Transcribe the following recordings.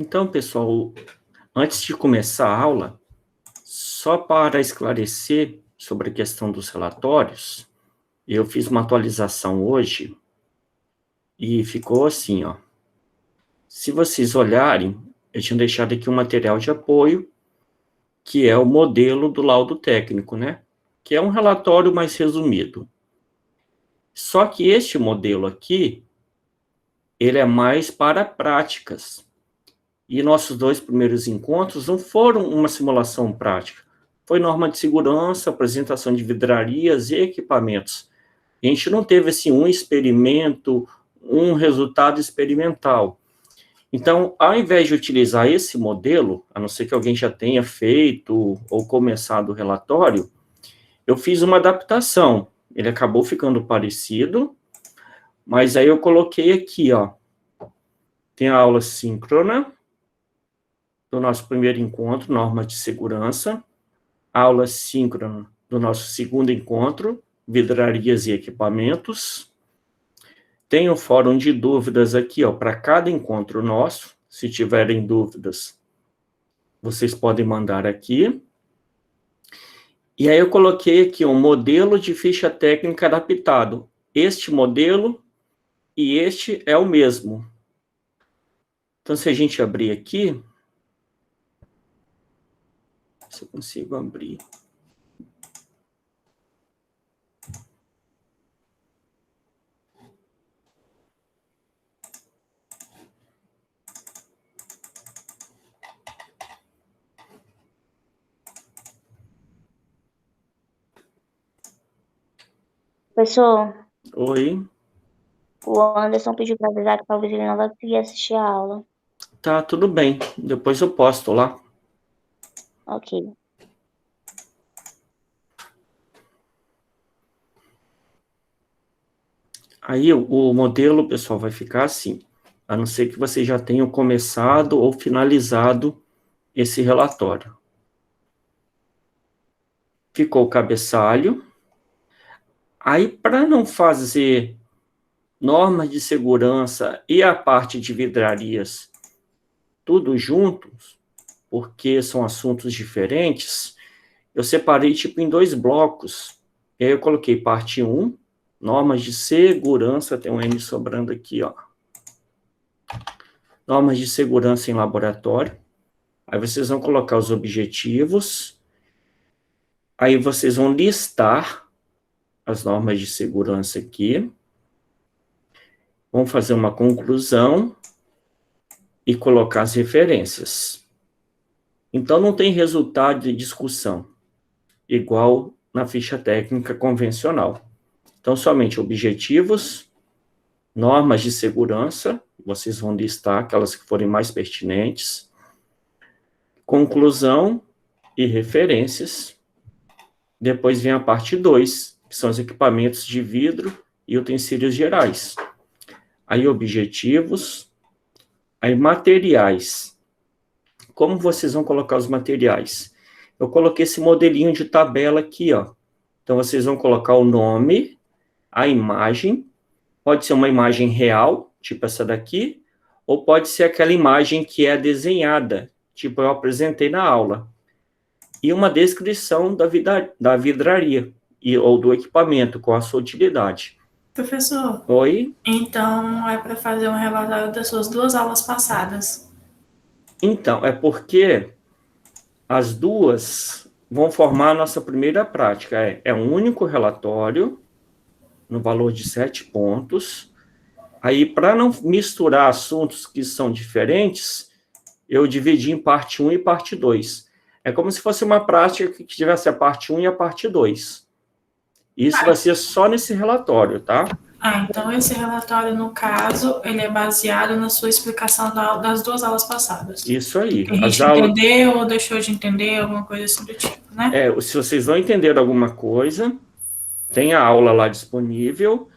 Então, pessoal, antes de começar a aula, só para esclarecer sobre a questão dos relatórios, eu fiz uma atualização hoje e ficou assim, ó. Se vocês olharem, eu tinha deixado aqui um material de apoio, que é o modelo do laudo técnico, né? Que é um relatório mais resumido. Só que este modelo aqui, ele é mais para práticas. E nossos dois primeiros encontros não foram uma simulação prática. Foi norma de segurança, apresentação de vidrarias e equipamentos. A gente não teve, assim, um experimento, um resultado experimental. Então, ao invés de utilizar esse modelo, a não ser que alguém já tenha feito ou começado o relatório, eu fiz uma adaptação. Ele acabou ficando parecido, mas aí eu coloquei aqui, ó, tem a aula síncrona, do nosso primeiro encontro, normas de segurança, aula síncrona do nosso segundo encontro, vidrarias e equipamentos. Tem o fórum de dúvidas aqui, ó, para cada encontro nosso. Se tiverem dúvidas, vocês podem mandar aqui. E aí eu coloquei aqui um modelo de ficha técnica adaptado. Este modelo e este é o mesmo. Então, se a gente abrir aqui, se eu consigo abrir. Professor, Oi. o Anderson pediu para avisar que talvez ele não vai conseguir assistir a aula. Tá, tudo bem. Depois eu posto lá. Ok. Aí o modelo, pessoal, vai ficar assim, a não ser que vocês já tenham começado ou finalizado esse relatório. Ficou o cabeçalho. Aí, para não fazer normas de segurança e a parte de vidrarias tudo juntos, porque são assuntos diferentes, eu separei tipo em dois blocos. E aí eu coloquei parte 1, normas de segurança, tem um N sobrando aqui, ó. Normas de segurança em laboratório. Aí vocês vão colocar os objetivos. Aí vocês vão listar as normas de segurança aqui. Vão fazer uma conclusão e colocar as referências. Então, não tem resultado de discussão, igual na ficha técnica convencional. Então, somente objetivos, normas de segurança, vocês vão listar aquelas que forem mais pertinentes, conclusão e referências. Depois vem a parte 2, que são os equipamentos de vidro e utensílios gerais. Aí, objetivos. Aí, materiais. Como vocês vão colocar os materiais? Eu coloquei esse modelinho de tabela aqui, ó. Então, vocês vão colocar o nome, a imagem. Pode ser uma imagem real, tipo essa daqui, ou pode ser aquela imagem que é desenhada, tipo eu apresentei na aula. E uma descrição da vidraria ou do equipamento, com a sua utilidade. Professor, Oi? então é para fazer um relatório das suas duas aulas passadas. Então, é porque as duas vão formar a nossa primeira prática. É um único relatório, no valor de 7 pontos. Aí, para não misturar assuntos que são diferentes, eu dividi em parte 1 e parte 2. É como se fosse uma prática que tivesse a parte 1 e a parte 2. Isso vai ser só nesse relatório, tá? Então esse relatório, no caso, ele é baseado na sua explicação das duas aulas passadas. Isso aí. Que a gente entendeu ou deixou de entender, alguma coisa assim do tipo, né? Se vocês não entenderam alguma coisa, tem a aula lá disponível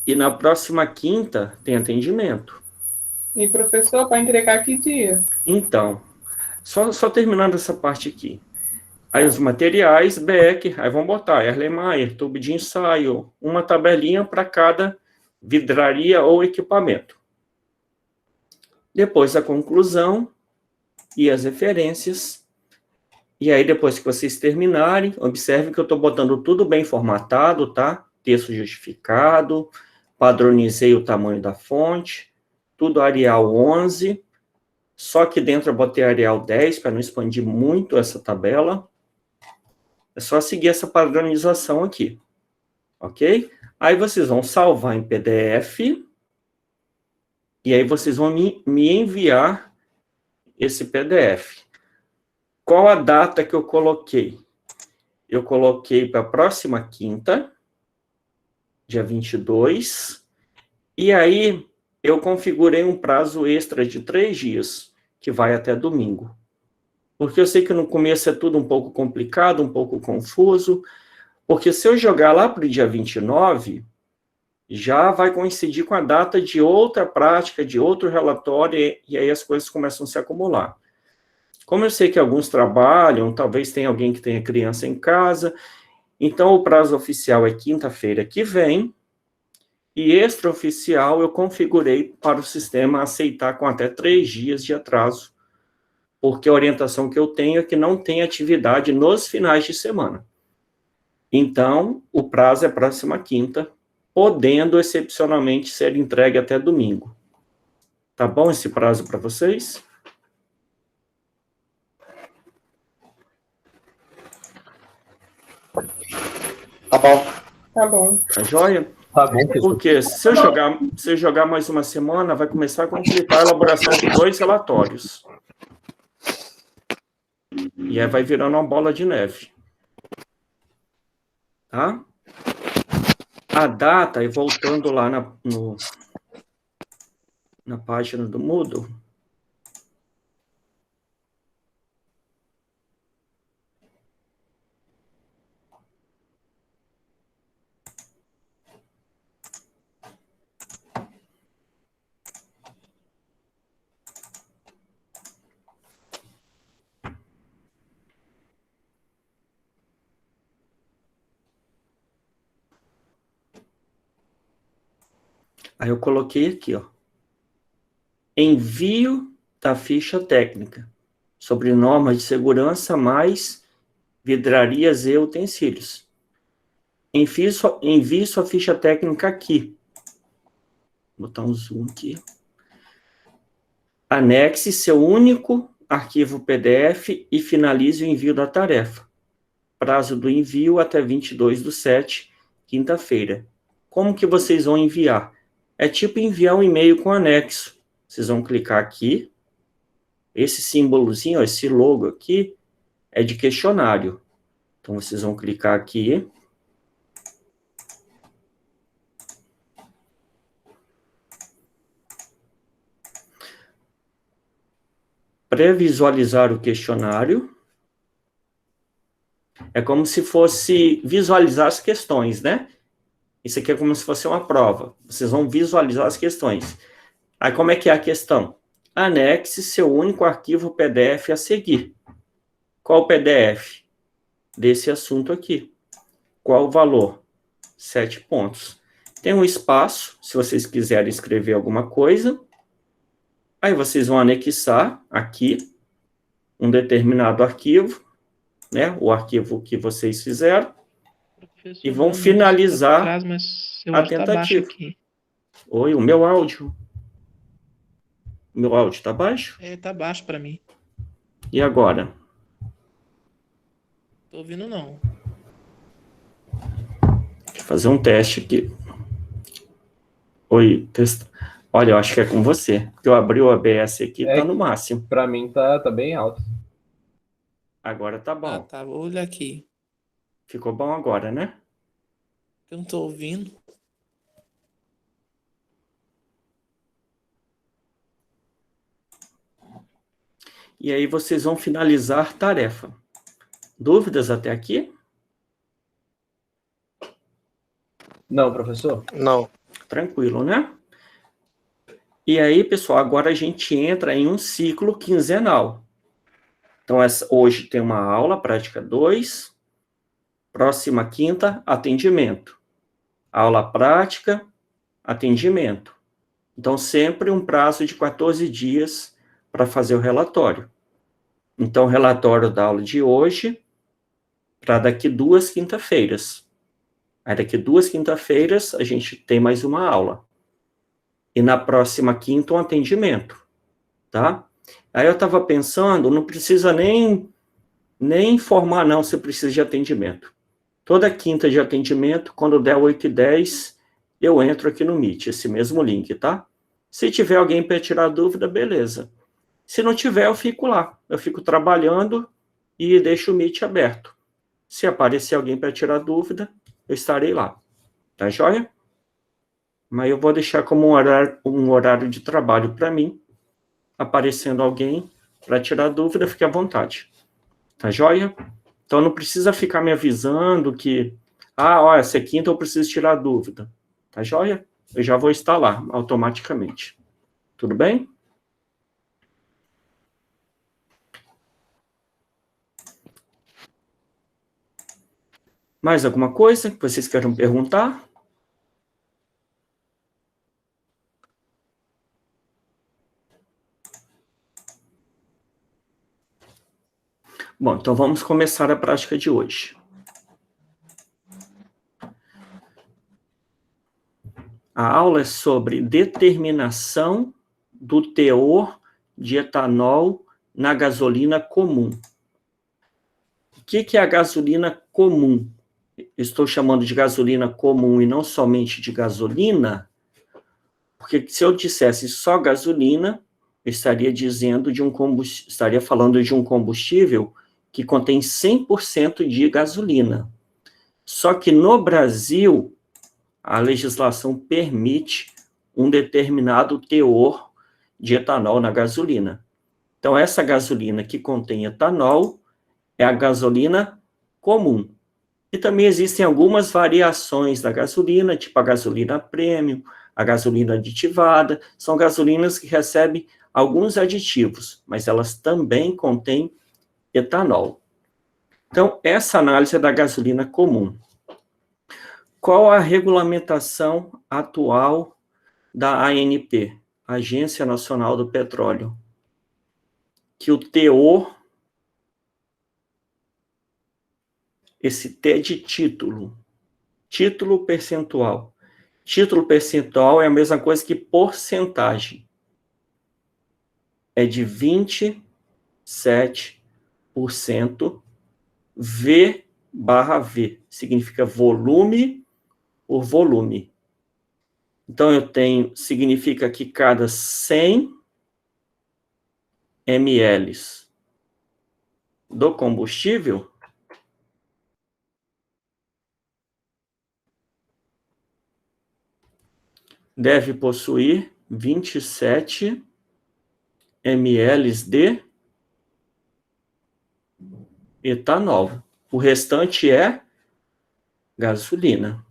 e na próxima quinta tem atendimento. E, professor, para entregar que dia? Então, só terminando essa parte aqui. Aí os materiais, Beck, aí vão botar Erlenmeyer, tubo de ensaio, uma tabelinha para cada vidraria ou equipamento. Depois a conclusão e as referências. E aí, depois que vocês terminarem, observem que eu estou botando tudo bem formatado, tá? Texto justificado, padronizei o tamanho da fonte, tudo Arial 11, só que dentro eu botei Arial 10, para não expandir muito essa tabela. É só seguir essa padronização aqui, ok? Aí vocês vão salvar em PDF, e aí vocês vão me enviar esse PDF. Qual a data que eu coloquei? Eu coloquei para a próxima quinta, dia 22, e aí eu configurei um prazo extra de 3 dias, que vai até domingo. Porque eu sei que no começo é tudo um pouco complicado, um pouco confuso, porque se eu jogar lá para o dia 29, já vai coincidir com a data de outra prática, de outro relatório, e aí as coisas começam a se acumular. Como eu sei que alguns trabalham, talvez tenha alguém que tenha criança em casa, então o prazo oficial é quinta-feira que vem, e extraoficial eu configurei para o sistema aceitar com até 3 dias de atraso, porque a orientação que eu tenho é que não tem atividade nos finais de semana. Então, o prazo é próxima quinta, podendo excepcionalmente ser entregue até domingo. Tá bom esse prazo para vocês? Tá bom. Tá bom. Tá joia? Tá bom, professor. Porque se eu jogar mais uma semana, vai começar a complicar a elaboração de 2 relatórios. E aí vai virando uma bola de neve. Tá? A data, e voltando lá na página do Moodle, aí eu coloquei aqui, ó. Envio da ficha técnica sobre normas de segurança mais vidrarias e utensílios. Envie sua ficha técnica aqui. Vou botar um zoom aqui. Anexe seu único arquivo PDF e finalize o envio da tarefa. Prazo do envio até 22/7, quinta-feira. Como que vocês vão enviar? É tipo enviar um e-mail com anexo. Vocês vão clicar aqui. Esse símbolozinho, esse logo aqui, é de questionário. Então, vocês vão clicar aqui. Pré-visualizar o questionário. É como se fosse visualizar as questões, né? Isso aqui é como se fosse uma prova. Vocês vão visualizar as questões. Aí, como é que é a questão? Anexe seu único arquivo PDF a seguir. Qual o PDF? Desse assunto aqui. Qual o valor? 7 pontos. Tem um espaço, se vocês quiserem escrever alguma coisa. Aí vocês vão anexar aqui um determinado arquivo, né? O arquivo que vocês fizeram. Professor, E vão não, finalizar atrás, mas seu a áudio tá baixo tentativa. aqui. Oi, o meu áudio. O meu áudio está baixo? É, tá baixo pra mim. E agora? Tô ouvindo não. Deixa eu fazer um teste aqui. Oi, testa. Olha, eu acho que é com você. Porque eu abri o ABS aqui, tá no máximo. Pra mim tá bem alto. Agora tá Ah, bom. tá, vou olhar aqui. Ficou bom agora, né? Eu não tô ouvindo. E aí vocês vão finalizar tarefa. Dúvidas até aqui? Não, professor? Não. Tranquilo, né? E aí, pessoal, agora a gente entra em um ciclo quinzenal. Então, hoje tem uma aula, prática 2. Próxima quinta, atendimento. Aula prática, atendimento. Então, sempre um prazo de 14 dias para fazer o relatório. Então, relatório da aula de hoje para daqui 2 quinta-feiras. Aí, daqui 2 quinta-feiras, a gente tem mais uma aula. E na próxima quinta, um atendimento, tá? Aí eu estava pensando, não precisa nem informar, não, se precisa de atendimento. Toda quinta de atendimento, quando der 8h10, eu entro aqui no Meet, esse mesmo link, tá? Se tiver alguém para tirar dúvida, beleza. Se não tiver, eu fico lá. Eu fico trabalhando e deixo o Meet aberto. Se aparecer alguém para tirar dúvida, eu estarei lá. Tá joia? Mas eu vou deixar como um horário de trabalho para mim. Aparecendo alguém para tirar dúvida, fique à vontade. Tá joia? Então não precisa ficar me avisando que, essa é quinta eu preciso tirar dúvida. Tá joia? Eu já vou estar lá automaticamente. Tudo bem? Mais alguma coisa que vocês queiram perguntar? Bom, então vamos começar a prática de hoje. A aula é sobre determinação do teor de etanol na gasolina comum. O que é a gasolina comum? Estou chamando de gasolina comum e não somente de gasolina, porque se eu dissesse só gasolina, eu estaria estaria falando de um combustível que contém 100% de gasolina. Só que no Brasil, a legislação permite um determinado teor de etanol na gasolina. Então, essa gasolina que contém etanol é a gasolina comum. E também existem algumas variações da gasolina, tipo a gasolina premium, a gasolina aditivada, são gasolinas que recebem alguns aditivos, mas elas também contêm etanol. Então, essa análise é da gasolina comum. Qual a regulamentação atual da ANP, Agência Nacional do Petróleo? Que o teor, esse T é de título percentual. Título percentual é a mesma coisa que porcentagem. É de 27% V/V, significa volume por volume. Então, significa que cada 100 ml do combustível deve possuir 27 ml de etanol. O restante é gasolina.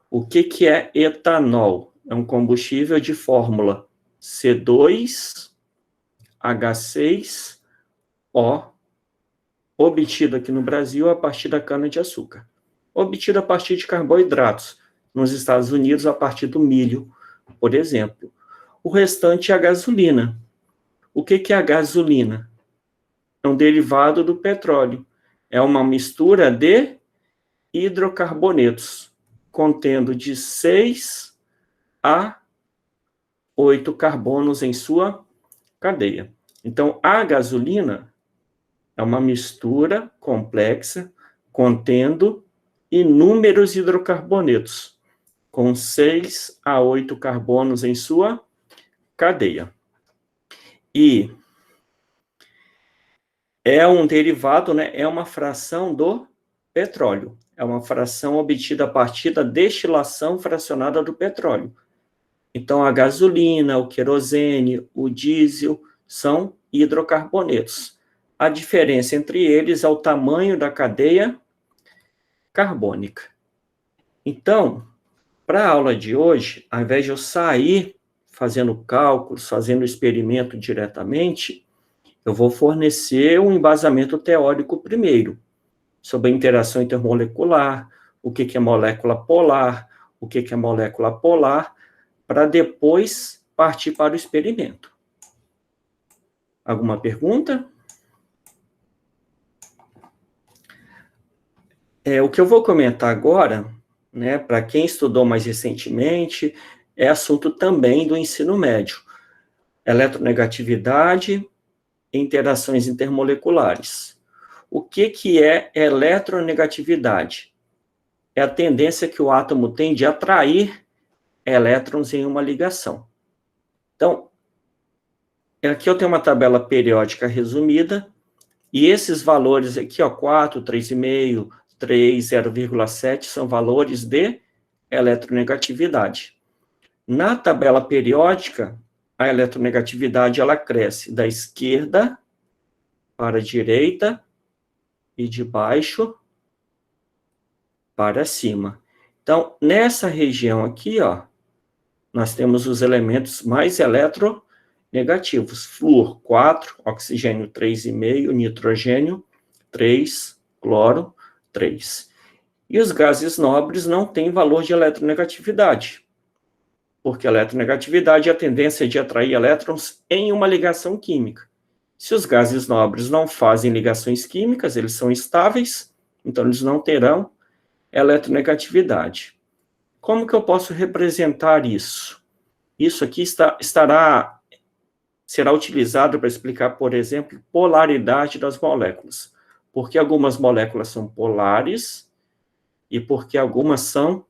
O que é etanol? É um combustível de fórmula C2H6O, obtido aqui no Brasil a partir da cana-de-açúcar. Obtido a partir de carboidratos. Nos Estados Unidos, a partir do milho, por exemplo. O restante é a gasolina. O que é a gasolina? É um derivado do petróleo. É uma mistura de hidrocarbonetos, contendo de 6 a 8 carbonos em sua cadeia. Então, a gasolina é uma mistura complexa, contendo inúmeros hidrocarbonetos, com 6 a 8 carbonos em sua cadeia. E é um derivado, né? É uma fração do petróleo. É uma fração obtida a partir da destilação fracionada do petróleo. Então, a gasolina, o querosene, o diesel são hidrocarbonetos. A diferença entre eles é o tamanho da cadeia carbônica. Então, para a aula de hoje, ao invés de eu sair fazendo cálculos, fazendo experimento diretamente, eu vou fornecer um embasamento teórico primeiro, sobre a interação intermolecular, o que é molécula polar, o que é molécula polar, para depois partir para o experimento. Alguma pergunta? O que eu vou comentar agora, né, para quem estudou mais recentemente, é assunto também do ensino médio. Eletronegatividade e interações intermoleculares. O que é eletronegatividade? É a tendência que o átomo tem de atrair elétrons em uma ligação. Então, aqui eu tenho uma tabela periódica resumida, e esses valores aqui, ó, 4, 3,5, 3, 0,7, são valores de eletronegatividade. Na tabela periódica, a eletronegatividade ela cresce da esquerda para a direita e de baixo para cima. Então, nessa região aqui, ó, nós temos os elementos mais eletronegativos. Flúor, 4, oxigênio, 3,5, nitrogênio, 3, cloro, 3. E os gases nobres não têm valor de eletronegatividade, porque a eletronegatividade é a tendência de atrair elétrons em uma ligação química. Se os gases nobres não fazem ligações químicas, eles são estáveis, então eles não terão eletronegatividade. Como que eu posso representar isso? Isso aqui será utilizado para explicar, por exemplo, polaridade das moléculas. Porque algumas moléculas são polares e porque algumas são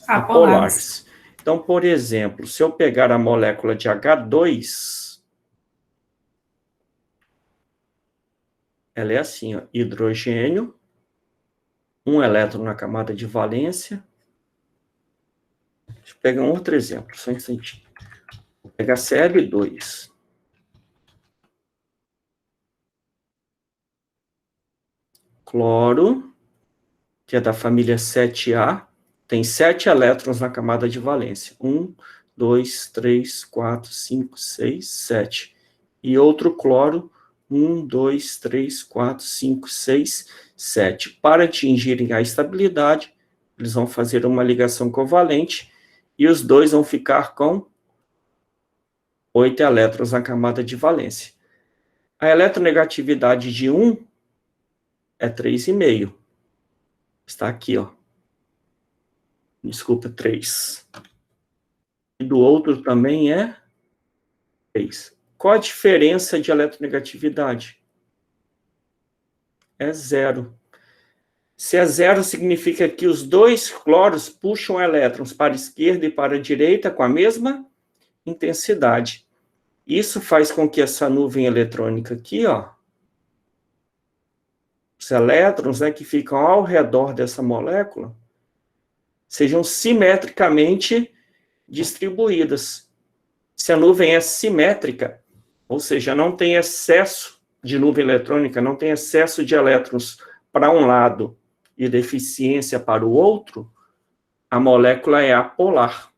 apolares. Então, por exemplo, se eu pegar a molécula de H2, ela é assim, ó, hidrogênio, um elétron na camada de valência. Deixa eu pegar um outro exemplo, só um instantinho. Vou pegar Cl2. Cloro, que é da família 7A, tem 7 elétrons na camada de valência. 1, 2, 3, 4, 5, 6, 7. E outro cloro, 1, 2, 3, 4, 5, 6, 7. Para atingirem a estabilidade, eles vão fazer uma ligação covalente e os dois vão ficar com 8 elétrons na camada de valência. A eletronegatividade de um é 3,5. Está aqui, ó. Desculpa, 3. E do outro também é 3. Qual a diferença de eletronegatividade? É 0. Se é 0, significa que os dois cloros puxam elétrons para a esquerda e para a direita com a mesma intensidade. Isso faz com que essa nuvem eletrônica aqui, ó, os elétrons, né, que ficam ao redor dessa molécula, sejam simetricamente distribuídas. Se a nuvem é simétrica, ou seja, não tem excesso de nuvem eletrônica, não tem excesso de elétrons para um lado e deficiência para o outro, a molécula é apolar.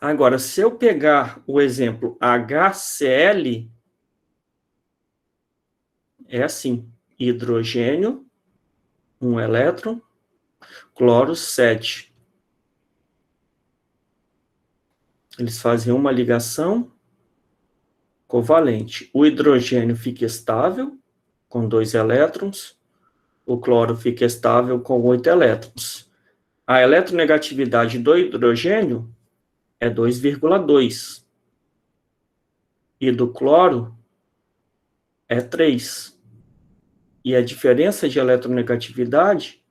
Agora, se eu pegar o exemplo HCl, é assim, hidrogênio, um elétron, cloro, 7. Eles fazem uma ligação covalente. O hidrogênio fica estável, com 2 elétrons, o cloro fica estável com 8 elétrons. A eletronegatividade do hidrogênio é 2,2. E do cloro é 3. E a diferença de eletronegatividade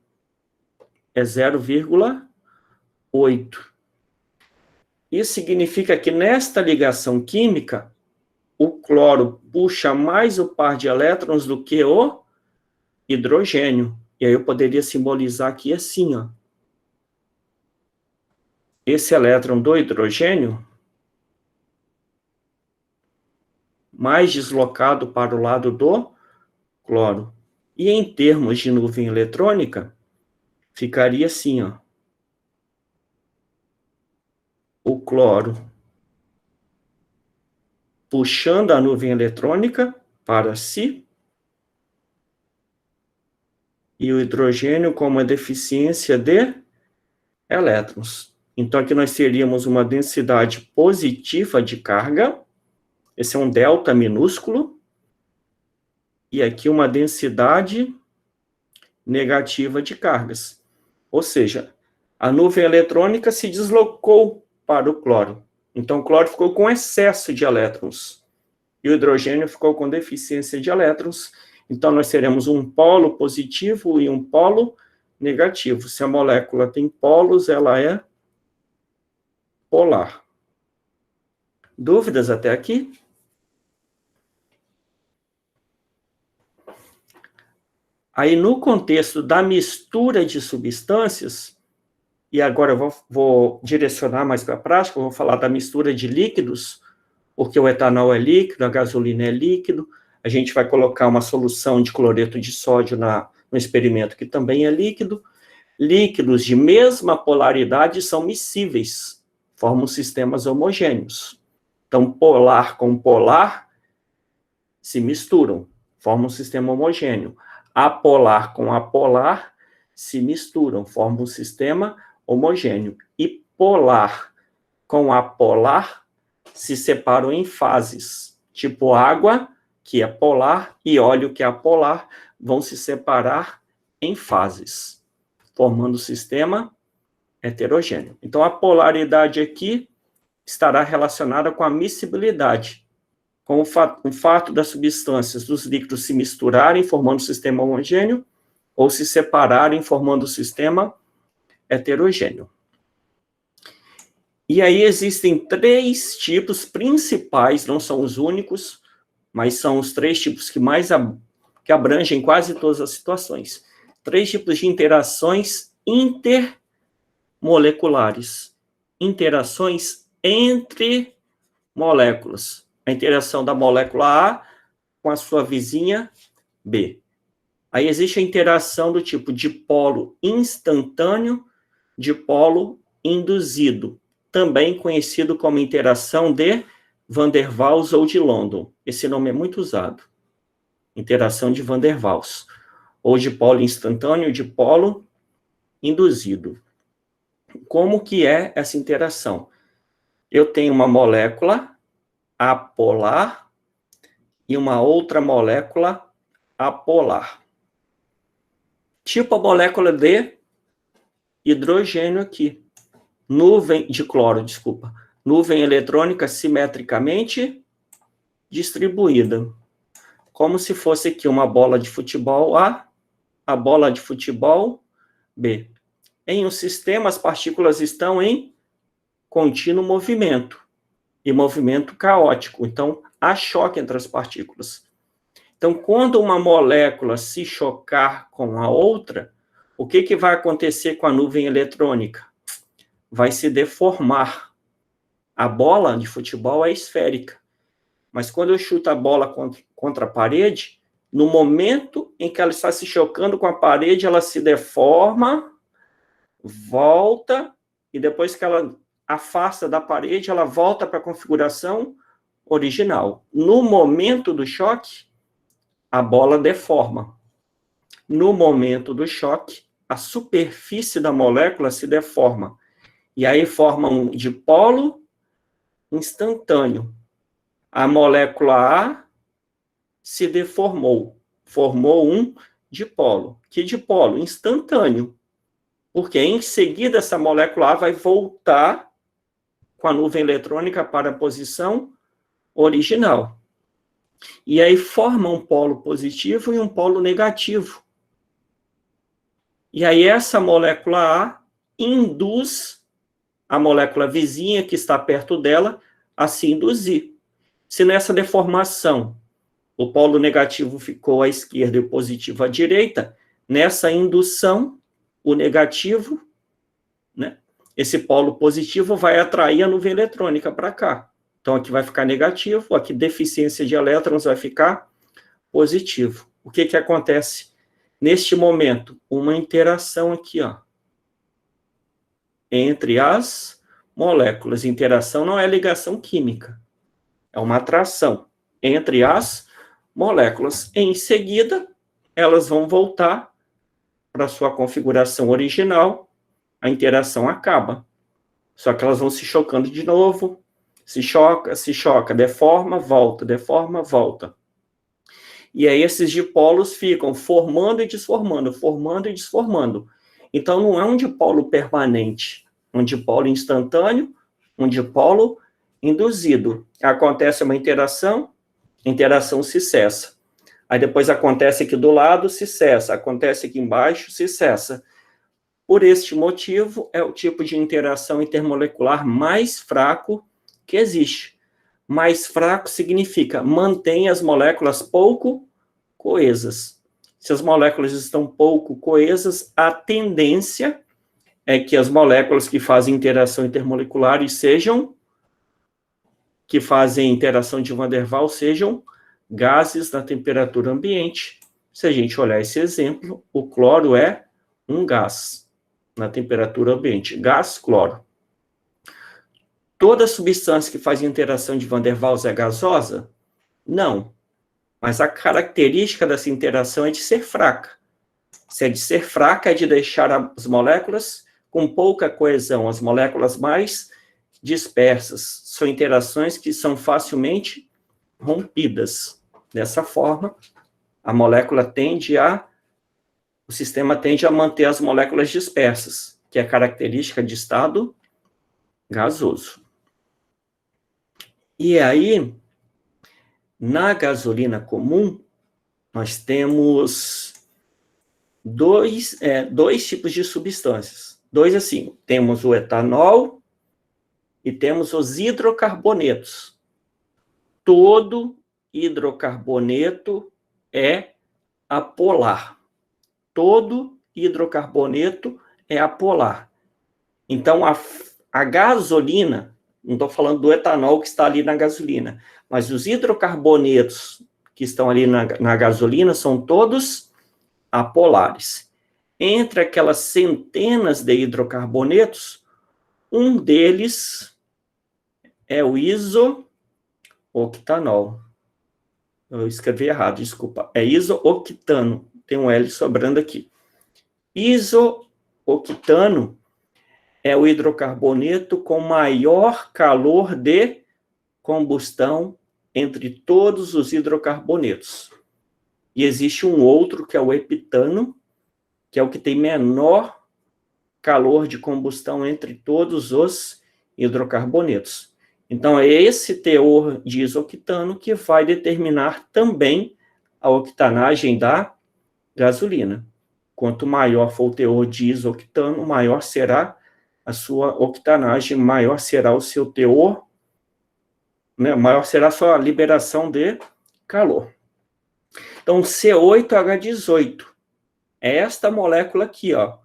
é 0,8. Isso significa que nesta ligação química, o cloro puxa mais o par de elétrons do que o hidrogênio. E aí eu poderia simbolizar aqui assim, ó. Esse elétron do hidrogênio, mais deslocado para o lado do cloro. E em termos de nuvem eletrônica, ficaria assim, ó. O cloro puxando a nuvem eletrônica para si, e o hidrogênio com uma deficiência de elétrons. Então, aqui nós teríamos uma densidade positiva de carga, esse é um delta minúsculo, e aqui uma densidade negativa de cargas. Ou seja, a nuvem eletrônica se deslocou para o cloro. Então, o cloro ficou com excesso de elétrons. E o hidrogênio ficou com deficiência de elétrons. Então, nós teremos um polo positivo e um polo negativo. Se a molécula tem polos, ela é polar. Dúvidas até aqui? Aí, no contexto da mistura de substâncias, e agora eu vou direcionar mais para a prática, eu vou falar da mistura de líquidos, porque o etanol é líquido, a gasolina é líquido, a gente vai colocar uma solução de cloreto de sódio no experimento, que também é líquido. Líquidos de mesma polaridade são miscíveis, formam sistemas homogêneos. Então, polar com polar se misturam, formam um sistema homogêneo. Apolar com apolar se misturam, formam um sistema homogêneo. E polar com apolar se separam em fases, tipo água, que é polar, e óleo, que é apolar, vão se separar em fases, formando o sistema heterogêneo. Então, a polaridade aqui estará relacionada com a miscibilidade, com o fato das substâncias, dos líquidos se misturarem, formando o sistema homogêneo, ou se separarem, formando o sistema heterogêneo. E aí existem 3 tipos principais, não são os únicos, mas são os 3 tipos que abrangem quase todas as situações. 3 tipos de interações intermoleculares. Interações entre moléculas. A interação da molécula A com a sua vizinha B. Aí existe a interação do tipo dipolo instantâneo, dipolo induzido, também conhecido como interação de Van der Waals ou de London. Esse nome é muito usado. Interação de Van der Waals. Ou dipolo instantâneo, dipolo induzido. Como que é essa interação? Eu tenho uma molécula apolar e uma outra molécula apolar. Tipo a molécula de hidrogênio aqui. Nuvem de cloro, desculpa. Nuvem eletrônica simetricamente distribuída. Como se fosse aqui uma bola de futebol A, a bola de futebol B. Em um sistema, as partículas estão em contínuo movimento. E movimento caótico. Então, há choque entre as partículas. Então, quando uma molécula se chocar com a outra, o que vai acontecer com a nuvem eletrônica? Vai se deformar. A bola de futebol é esférica. Mas quando eu chuto a bola contra a parede, no momento em que ela está se chocando com a parede, ela se deforma, volta, e depois que ela afasta da parede, ela volta para a configuração original. No momento do choque, a bola deforma. No momento do choque, a superfície da molécula se deforma. E aí forma um dipolo instantâneo. A molécula A se deformou, formou um dipolo. Que dipolo? Instantâneo. Porque em seguida essa molécula A vai voltar com a nuvem eletrônica para a posição original. E aí forma um polo positivo e um polo negativo. E aí essa molécula A induz a molécula vizinha que está perto dela a se induzir. Se nessa deformação o polo negativo ficou à esquerda e o positivo à direita, nessa indução, o negativo, né, esse polo positivo vai atrair a nuvem eletrônica para cá. Então, aqui vai ficar negativo, aqui deficiência de elétrons vai ficar positivo. O que acontece? Neste momento, uma interação aqui, ó, entre as moléculas. Interação não é ligação química, é uma atração entre as moléculas. Em seguida, elas vão voltar para a sua configuração original, a interação acaba. Só que elas vão se chocando de novo, se choca, deforma, volta, deforma, volta. E aí esses dipolos ficam formando e desformando, formando e desformando. Então, não é um dipolo permanente, um dipolo instantâneo, um dipolo induzido. Acontece uma interação, interação se cessa. Aí depois acontece aqui do lado, se cessa. Acontece aqui embaixo, se cessa. Por este motivo, é o tipo de interação intermolecular mais fraco que existe. Mais fraco significa mantém as moléculas pouco coesas. Se as moléculas estão pouco coesas, a tendência é que as moléculas que fazem interação intermolecular que fazem interação de Van der Waals sejam gases na temperatura ambiente. Se a gente olhar esse exemplo, o cloro é um gás na temperatura ambiente, gás cloro. Toda substância que faz interação de Van der Waals é gasosa? Não. Mas a característica dessa interação é de ser fraca. Se é de ser fraca, é de deixar as moléculas com pouca coesão, as moléculas mais dispersas. São interações que são facilmente rompidas. Dessa forma, o sistema tende a manter as moléculas dispersas, que é característica de estado gasoso. E aí, na gasolina comum, nós temos dois tipos de substâncias. Dois assim, temos o etanol e temos os hidrocarbonetos. Todo hidrocarboneto é apolar. Todo hidrocarboneto é apolar. Então, a gasolina, não estou falando do etanol que está ali na gasolina, mas os hidrocarbonetos que estão ali na gasolina são todos apolares. Entre aquelas centenas de hidrocarbonetos, um deles é o isooctanol. Eu escrevi errado, desculpa. É isooctano. Tem um L sobrando aqui. Isooctano é o hidrocarboneto com maior calor de combustão entre todos os hidrocarbonetos. E existe um outro, que é o heptano, que é o que tem menor calor de combustão entre todos os hidrocarbonetos. Então, é esse teor de isoctano que vai determinar também a octanagem da gasolina. Quanto maior for o teor de isoctano, maior será a sua octanagem, maior será o seu teor, né, maior será a sua liberação de calor. Então, C8H18 é esta molécula aqui, ó,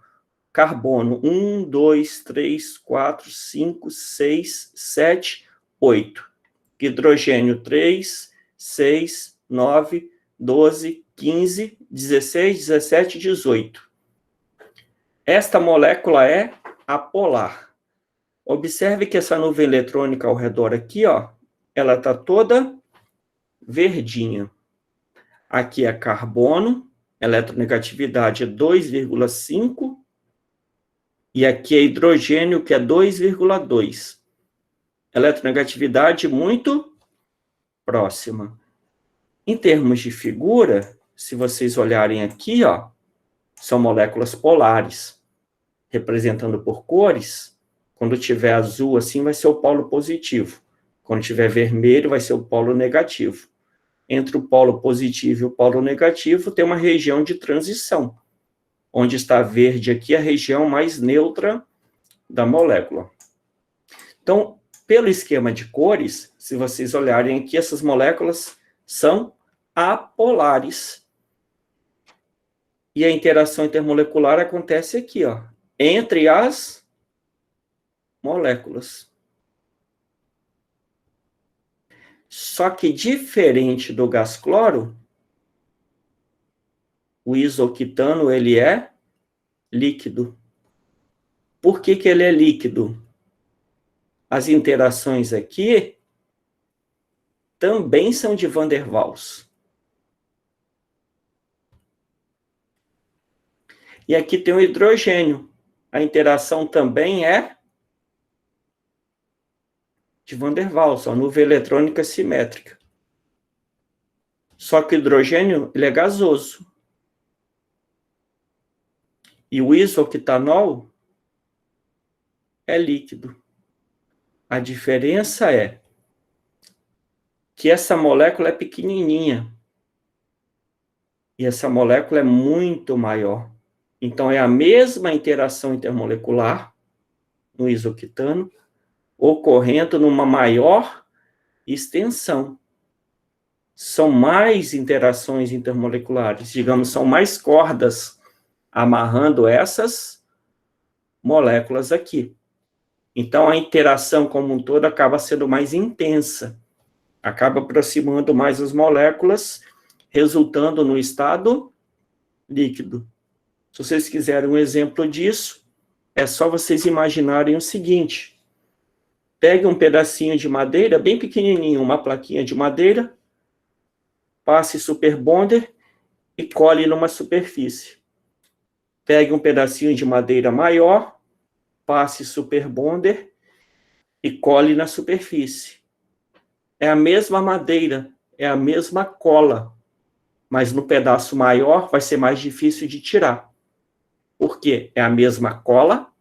carbono 1, 2, 3, 4, 5, 6, 7, 8. Hidrogênio 3, 6, 9, 12, 15, 16, 17, 18. Esta molécula é apolar. Observe que essa nuvem eletrônica ao redor aqui, ó, ela está toda verdinha. Aqui é carbono, eletronegatividade é 2,5, e aqui é hidrogênio, que é 2,2. Eletronegatividade muito próxima. Em termos de figura, se vocês olharem aqui, ó, são moléculas polares, representando por cores. Quando tiver azul assim, vai ser o polo positivo. Quando tiver vermelho, vai ser o polo negativo. Entre o polo positivo e o polo negativo, tem uma região de transição. Onde está verde aqui, a região mais neutra da molécula. Então, pelo esquema de cores, se vocês olharem aqui, essas moléculas são apolares. E a interação intermolecular acontece aqui, ó, entre as moléculas. Só que, diferente do gás cloro, o isoctano, ele é líquido. Por que que ele é líquido? As interações aqui também são de Van der Waals. E aqui tem o hidrogênio. A interação também é de Van der Waals, a nuvem eletrônica simétrica. Só que o hidrogênio, ele é gasoso. E o isooctanol é líquido. A diferença é que essa molécula é pequenininha. E essa molécula é muito maior. Então, é a mesma interação intermolecular no isoctano, ocorrendo numa maior extensão. São mais interações intermoleculares, digamos, são mais cordas amarrando essas moléculas aqui. Então, a interação como um todo acaba sendo mais intensa, acaba aproximando mais as moléculas, resultando no estado líquido. Se vocês quiserem um exemplo disso, é só vocês imaginarem o seguinte: pegue um pedacinho de madeira, bem pequenininho, uma plaquinha de madeira, passe super bonder e cole numa superfície. Pegue um pedacinho de madeira maior, passe super bonder e cole na superfície. É a mesma madeira, é a mesma cola, mas no pedaço maior vai ser mais difícil de tirar. Por quê? É a mesma cola,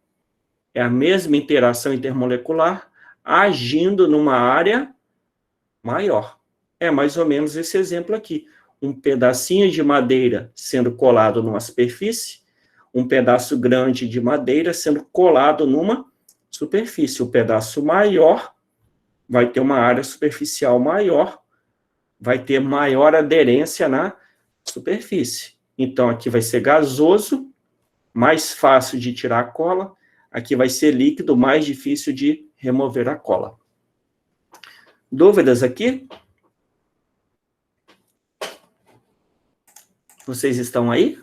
é a mesma interação intermolecular, agindo numa área maior. É mais ou menos esse exemplo aqui. Um pedacinho de madeira sendo colado numa superfície, um pedaço grande de madeira sendo colado numa superfície. O pedaço maior vai ter uma área superficial maior, vai ter maior aderência na superfície. Então, aqui vai ser gasoso, mais fácil de tirar a cola. Aqui vai ser líquido, mais difícil de remover a cola. Dúvidas aqui? Vocês estão aí?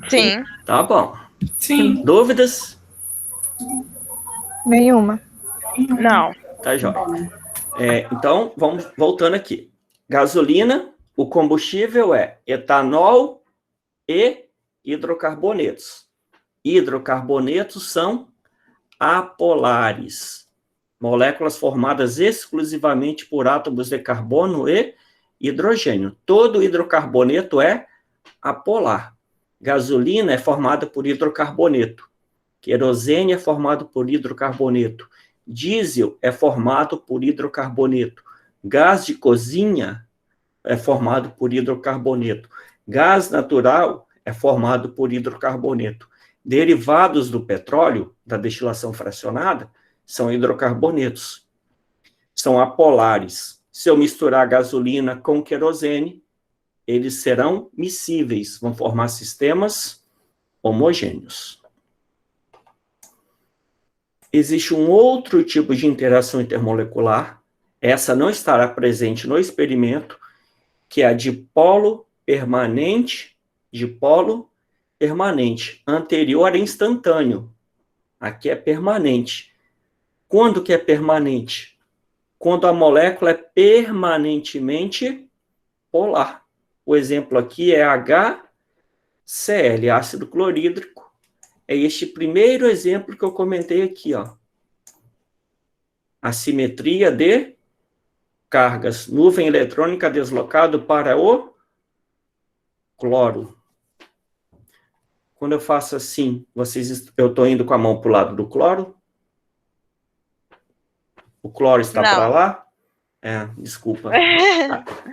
Sim. Tá bom. Sim. Dúvidas? Nenhuma. Não. Tá jóia. Então, vamos voltando aqui. Gasolina, o combustível é etanol e hidrocarbonetos. Hidrocarbonetos são apolares, moléculas formadas exclusivamente por átomos de carbono e hidrogênio. Todo hidrocarboneto é apolar. Gasolina é formada por hidrocarboneto. Querosene é formado por hidrocarboneto. Diesel é formado por hidrocarboneto. Gás de cozinha é formado por hidrocarboneto. Gás natural é formado por hidrocarboneto. Derivados do petróleo, da destilação fracionada, são hidrocarbonetos. São apolares. Se eu misturar gasolina com querosene, eles serão miscíveis, vão formar sistemas homogêneos. Existe um outro tipo de interação intermolecular, essa não estará presente no experimento, que é a dipolo permanente, anterior é instantâneo, aqui é permanente. Quando que é permanente? Quando a molécula é permanentemente polar. O exemplo aqui é HCl, ácido clorídrico. É este primeiro exemplo que eu comentei aqui, ó. Assimetria de cargas. Nuvem eletrônica deslocado para o cloro. Quando eu faço assim, eu estou indo com a mão para o lado do cloro? O cloro está para lá? Desculpa.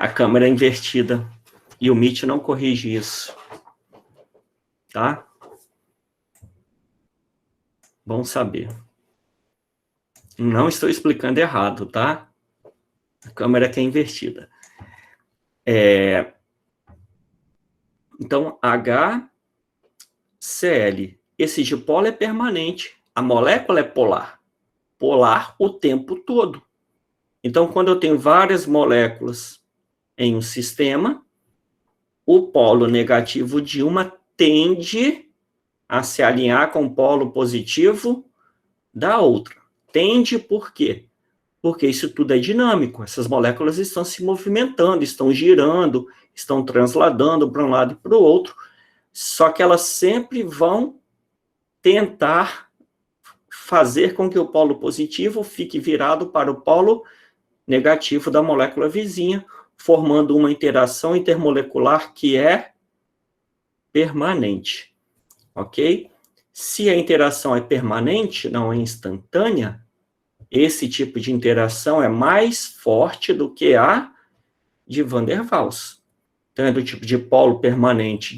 A câmera é invertida. E o Meet não corrige isso. Tá? Bom saber. Não estou explicando errado, tá? A câmera aqui é invertida. Então, HCl. Esse dipolo é permanente. A molécula é polar. Polar o tempo todo. Então, quando eu tenho várias moléculas em um sistema, o polo negativo de uma tende a se alinhar com o polo positivo da outra. Tende por quê? Porque isso tudo é dinâmico. Essas moléculas estão se movimentando, estão girando, estão transladando para um lado e para o outro, só que elas sempre vão tentar fazer com que o polo positivo fique virado para o polo negativo da molécula vizinha, formando uma interação intermolecular que é permanente, ok? Se a interação é permanente, não é instantânea, esse tipo de interação é mais forte do que a de Van der Waals. Então, é do tipo dipolo permanente,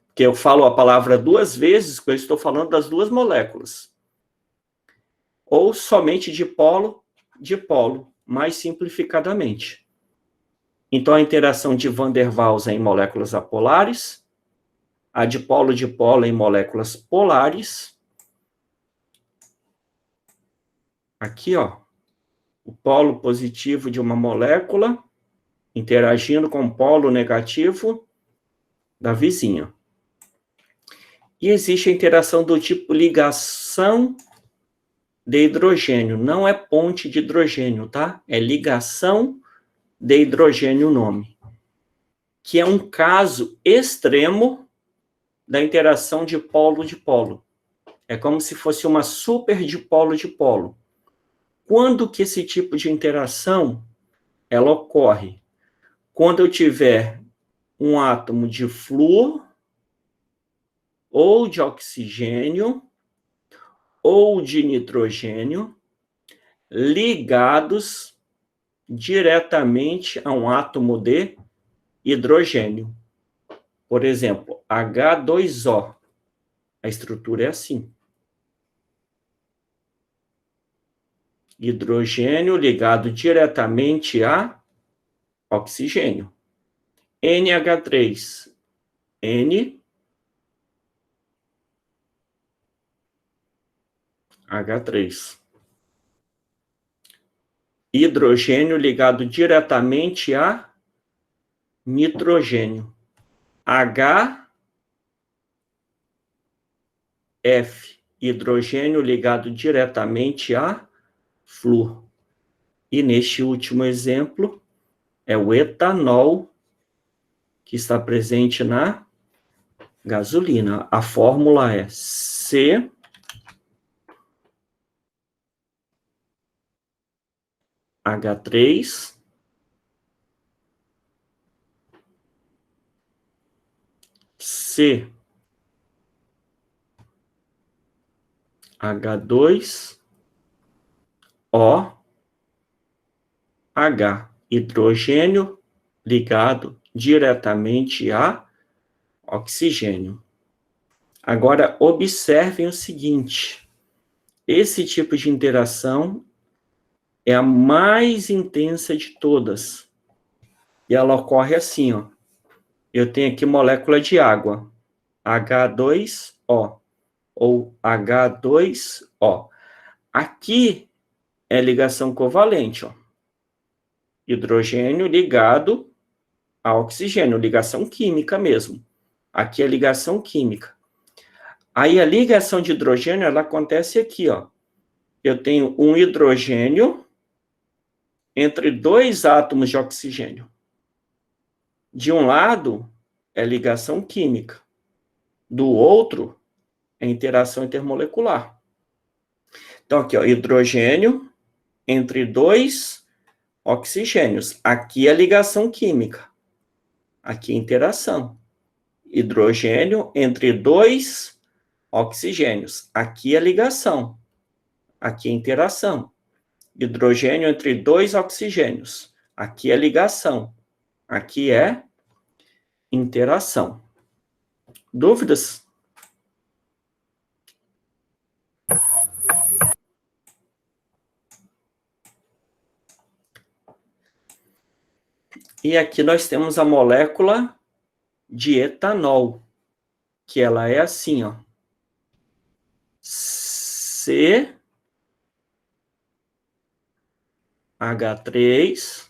porque eu falo a palavra duas vezes, porque eu estou falando das duas moléculas. Ou somente dipolo, mais simplificadamente. Então, a interação de Van der Waals é em moléculas apolares, a dipolo-dipolo em moléculas polares. Aqui, ó, o polo positivo de uma molécula interagindo com o polo negativo da vizinha. E existe a interação do tipo ligação de hidrogênio. Não é ponte de hidrogênio, tá? É ligação de hidrogênio o nome. Que é um caso extremo da interação de polo-dipolo. É como se fosse uma superdipolo-dipolo. Quando que esse tipo de interação ela ocorre? Quando eu tiver um átomo de flúor ou de oxigênio ou de nitrogênio ligados diretamente a um átomo de hidrogênio. Por exemplo, H2O. A estrutura é assim. Hidrogênio ligado diretamente a oxigênio. NH3. NH3. Hidrogênio ligado diretamente a nitrogênio. HF. Hidrogênio ligado diretamente a flúor. E neste último exemplo, é o etanol que está presente na gasolina. A fórmula é CH3 CH2O H, hidrogênio ligado diretamente a oxigênio. Agora, observem o seguinte, esse tipo de interação é a mais intensa de todas. E ela ocorre assim, ó. Eu tenho aqui molécula de água, H2O, ou H2O. Aqui é ligação covalente, ó. Hidrogênio ligado a oxigênio, ligação química mesmo. Aqui é ligação química. Aí a ligação de hidrogênio, ela acontece aqui, ó. Eu tenho um hidrogênio entre dois átomos de oxigênio. De um lado é ligação química, do outro é interação intermolecular. Então aqui, ó, hidrogênio entre dois oxigênios. Aqui é ligação química. Aqui é interação. Hidrogênio entre dois oxigênios. Aqui é ligação. Aqui é interação. Hidrogênio entre dois oxigênios. Aqui é ligação. Aqui é interação. Dúvidas? E aqui nós temos a molécula de etanol, que ela é assim, ó. CH3,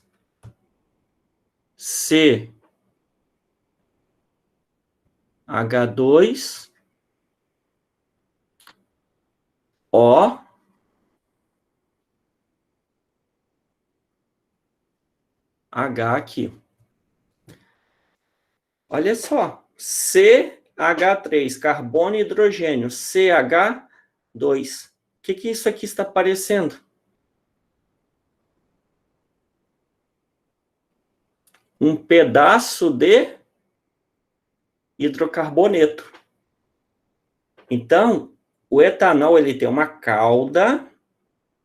CH2, O, H aqui. Olha só, CH3, carbono e hidrogênio, CH2. O que isso aqui está parecendo? um pedaço de hidrocarboneto. Então, o etanol ele tem uma cauda,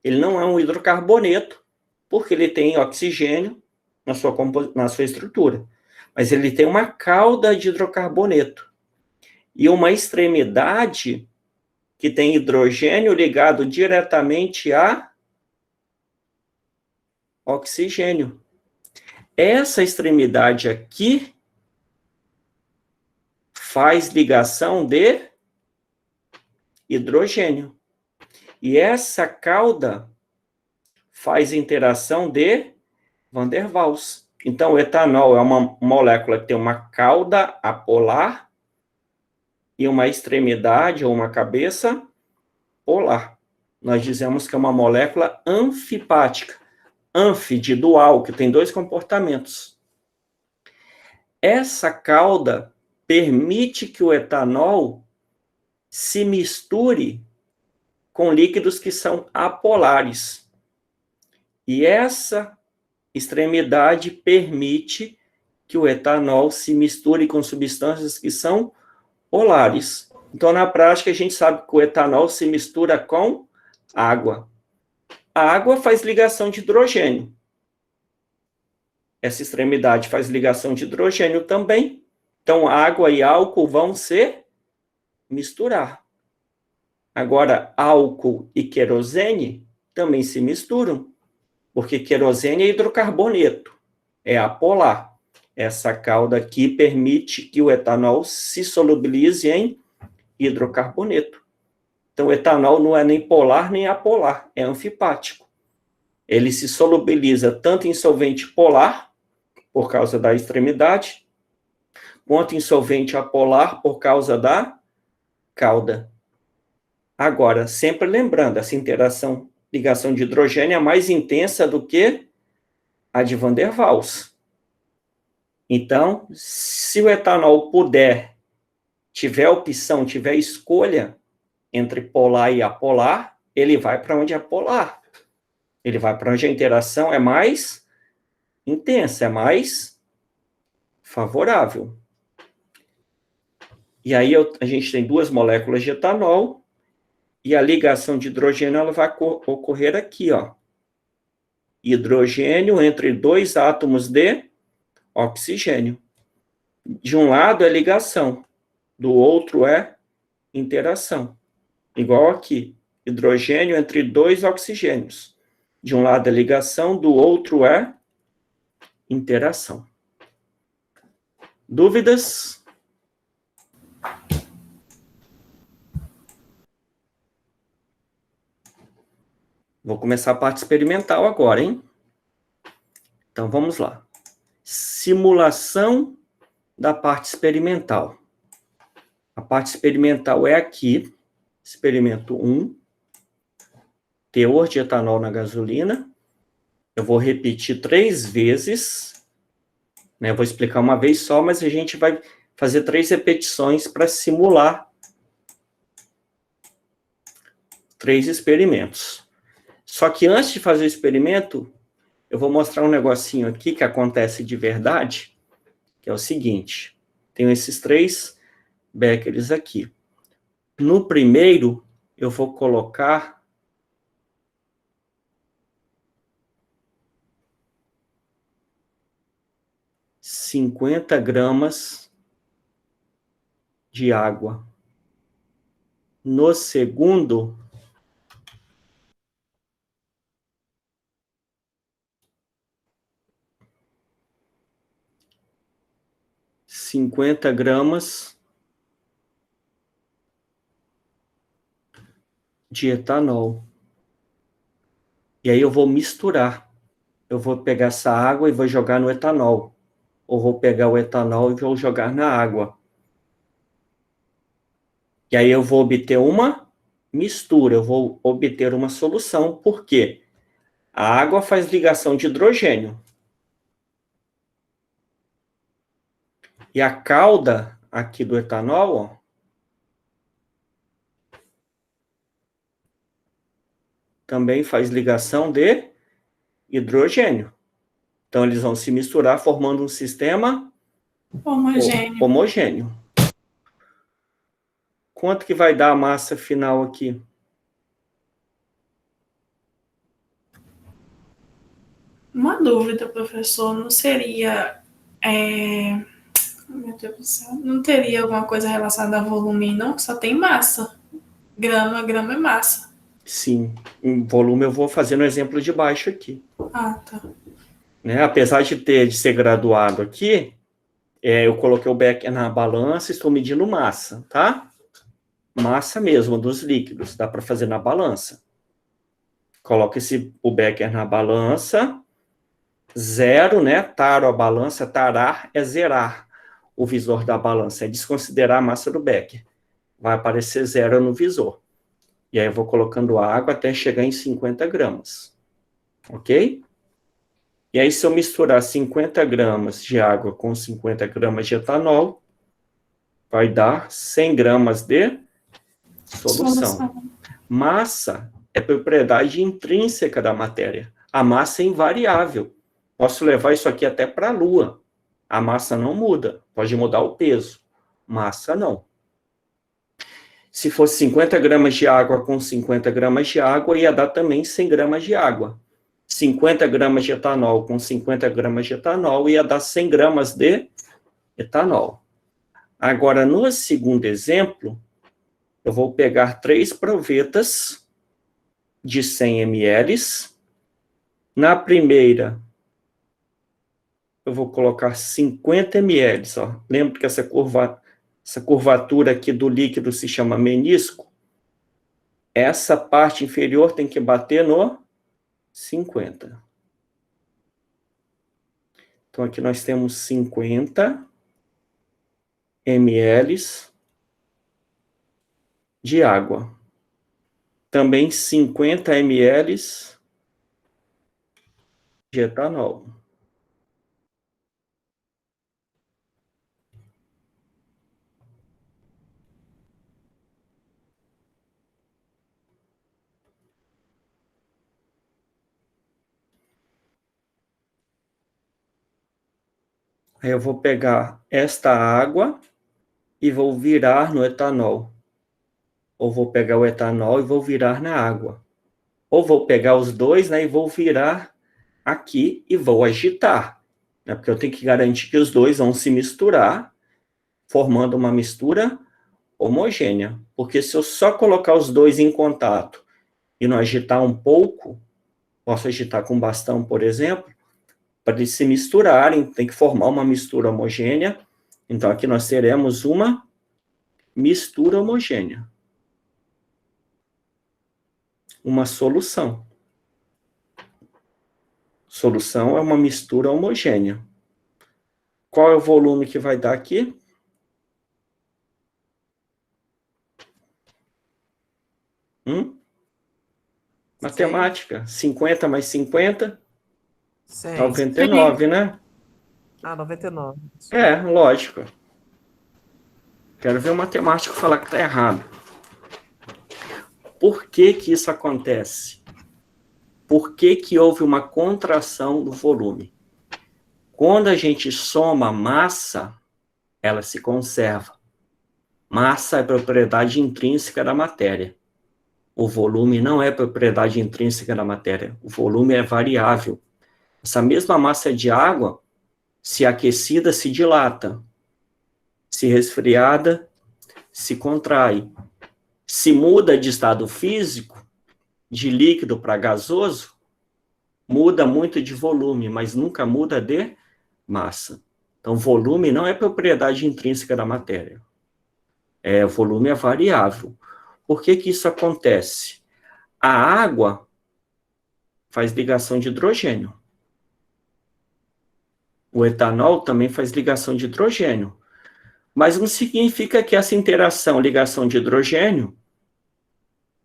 ele não é um hidrocarboneto, porque ele tem oxigênio na sua estrutura. Mas ele tem uma cauda de hidrocarboneto e uma extremidade que tem hidrogênio ligado diretamente a oxigênio. Essa extremidade aqui faz ligação de hidrogênio. E essa cauda faz interação de Van der Waals. Então, o etanol é uma molécula que tem uma cauda apolar e uma extremidade ou uma cabeça polar. Nós dizemos que é uma molécula anfipática. Anfi, de dual, que tem dois comportamentos. Essa cauda permite que o etanol se misture com líquidos que são apolares. E essa extremidade permite que o etanol se misture com substâncias que são polares. Então, na prática, a gente sabe que o etanol se mistura com água. A água faz ligação de hidrogênio. Essa extremidade faz ligação de hidrogênio também. Então, água e álcool vão se misturar. Agora, álcool e querosene também se misturam, porque querosene é hidrocarboneto, é apolar. Essa cauda aqui permite que o etanol se solubilize em hidrocarboneto. Então, o etanol não é nem polar nem apolar, é anfipático. Ele se solubiliza tanto em solvente polar, por causa da extremidade, quanto em solvente apolar, por causa da cauda. Agora, sempre lembrando, essa ligação de hidrogênio é mais intensa do que a de Van der Waals. Então, se o etanol tiver opção, tiver escolha entre polar e apolar, ele vai para onde é polar. Ele vai para onde a interação é mais intensa, é mais favorável. E aí a gente tem duas moléculas de etanol, e a ligação de hidrogênio ela vai ocorrer aqui, ó. Hidrogênio entre dois átomos de oxigênio. De um lado é ligação, do outro é interação. Igual aqui, hidrogênio entre dois oxigênios. De um lado é ligação, do outro é interação. Dúvidas? Vou começar a parte experimental agora, hein? Então, vamos lá. Simulação da parte experimental. A parte experimental é aqui, experimento 1, teor de etanol na gasolina. Eu vou repetir 3 vezes, né? Eu vou explicar uma vez só, mas a gente vai fazer 3 repetições para simular 3 experimentos. Só que antes de fazer o experimento, eu vou mostrar um negocinho aqui que acontece de verdade, que é o seguinte. Tenho esses 3 becquerels aqui. No primeiro, eu vou colocar 50 gramas de água. No segundo, 50 gramas de etanol. E aí eu vou misturar. Eu vou pegar essa água e vou jogar no etanol. Ou vou pegar o etanol e vou jogar na água. E aí eu vou obter uma mistura, eu vou obter uma solução. Por quê? A água faz ligação de hidrogênio. E a cauda aqui do etanol, ó, também faz ligação de hidrogênio. Então, eles vão se misturar, formando um sistema homogêneo. Quanto que vai dar a massa final aqui? Uma dúvida, professor, não seria... Meu Deus do céu, não teria alguma coisa relacionada a volume, não? Só tem massa. Grama é massa. Sim, em volume eu vou fazer no exemplo de baixo aqui. Ah, tá. Né? Apesar de ser graduado aqui, eu coloquei o becker na balança, estou medindo massa, tá? Massa mesmo, dos líquidos, dá para fazer na balança. Coloca o becker na balança, zero, né? Taro a balança, tarar é zerar o visor da balança, é desconsiderar a massa do becker. Vai aparecer zero no visor. E aí eu vou colocando água até chegar em 50 gramas. Ok? E aí, se eu misturar 50 gramas de água com 50 gramas de etanol, vai dar 100 gramas de solução. Massa é propriedade intrínseca da matéria. A massa é invariável. Posso levar isso aqui até para a Lua. A massa não muda. Pode mudar o peso. Massa não. Se fosse 50 gramas de água com 50 gramas de água, ia dar também 100 gramas de água. 50 gramas de etanol com 50 gramas de etanol, ia dar 100 gramas de etanol. Agora, no segundo exemplo, eu vou pegar 3 provetas de 100 ml. Na primeira, eu vou colocar 50 ml. Ó. Lembra que essa curvatura aqui do líquido se chama menisco? Essa parte inferior tem que bater no 50. Então, aqui nós temos 50 ml de água. Também 50 ml de etanol. Aí eu vou pegar esta água e vou virar no etanol. Ou vou pegar o etanol e vou virar na água. Ou vou pegar os dois, né, e vou virar aqui e vou agitar. Né, porque eu tenho que garantir que os dois vão se misturar, formando uma mistura homogênea. Porque se eu só colocar os dois em contato e não agitar um pouco, posso agitar com bastão, por exemplo, para eles se misturarem, tem que formar uma mistura homogênea. Então, aqui nós teremos uma mistura homogênea. Uma solução. Solução é uma mistura homogênea. Qual é o volume que vai dar aqui? Matemática. 50 mais 50... 100. 99, né? Ah, 99. Lógico. Quero ver o matemático falar que está errado. Por que que isso acontece? Por que que houve uma contração do volume? Quando a gente soma massa, ela se conserva. Massa é propriedade intrínseca da matéria. O volume não é propriedade intrínseca da matéria. O volume é variável. Essa mesma massa de água, se aquecida, se dilata. Se resfriada, se contrai. Se muda de estado físico, de líquido para gasoso, muda muito de volume, mas nunca muda de massa. Então, volume não é propriedade intrínseca da matéria. O volume é variável. Por que que isso acontece? A água faz ligação de hidrogênio. O etanol também faz ligação de hidrogênio. Mas não significa que essa interação, ligação de hidrogênio,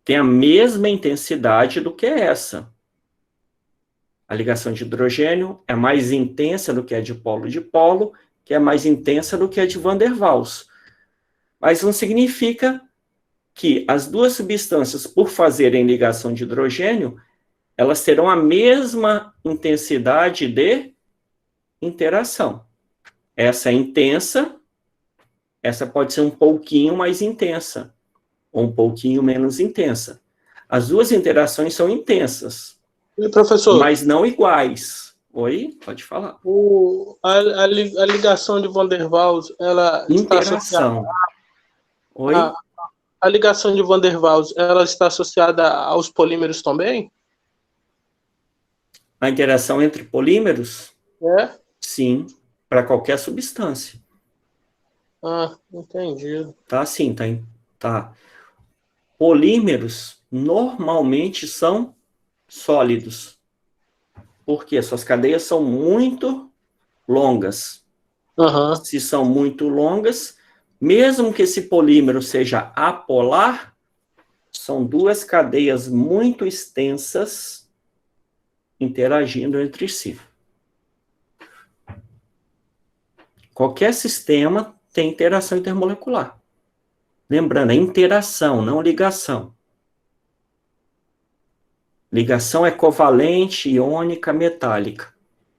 tem a mesma intensidade do que essa. A ligação de hidrogênio é mais intensa do que a de polo, que é mais intensa do que a de Van der Waals. Mas não significa que as duas substâncias, por fazerem ligação de hidrogênio, elas terão a mesma intensidade de interação. Essa é intensa, essa pode ser um pouquinho mais intensa, ou um pouquinho menos intensa. As duas interações são intensas, E, professor, mas não iguais. Oi? Pode falar. a ligação de Van der Waals, ela está associada... Interação. Oi? A ligação de Van der Waals, ela está associada aos polímeros também? A interação entre polímeros? É? Sim, para qualquer substância. Entendido. Tá, sim, tá. Polímeros normalmente são sólidos. Porque suas cadeias são muito longas. Aham. Se são muito longas, mesmo que esse polímero seja apolar, são duas cadeias muito extensas interagindo entre si. Qualquer sistema tem interação intermolecular. Lembrando, é interação, não ligação. Ligação é covalente, iônica, metálica.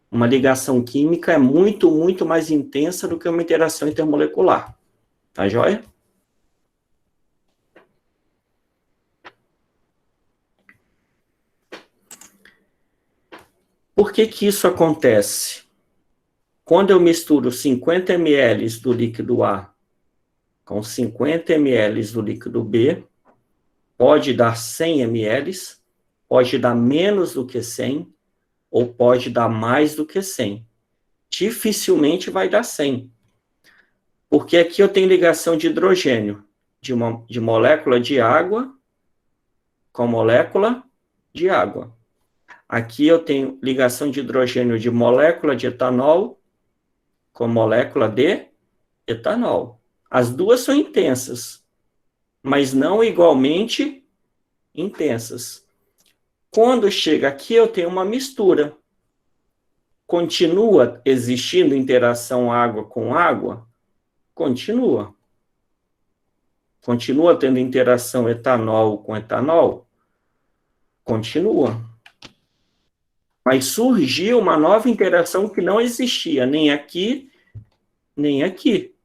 Uma ligação química é muito, muito mais intensa do que uma interação intermolecular. Tá joia? Por que que isso acontece? Quando eu misturo 50 ml do líquido A com 50 ml do líquido B, pode dar 100 ml, pode dar menos do que 100, ou pode dar mais do que 100. Dificilmente vai dar 100. Porque aqui eu tenho ligação de hidrogênio, de molécula de água com molécula de água. Aqui eu tenho ligação de hidrogênio de molécula de etanol com molécula de etanol. As duas são intensas, mas não igualmente intensas. Quando chega aqui, eu tenho uma mistura. Continua existindo interação água com água? Continua. Continua tendo interação etanol com etanol? Continua. Mas surgiu uma nova interação que não existia, nem aqui, nem aqui.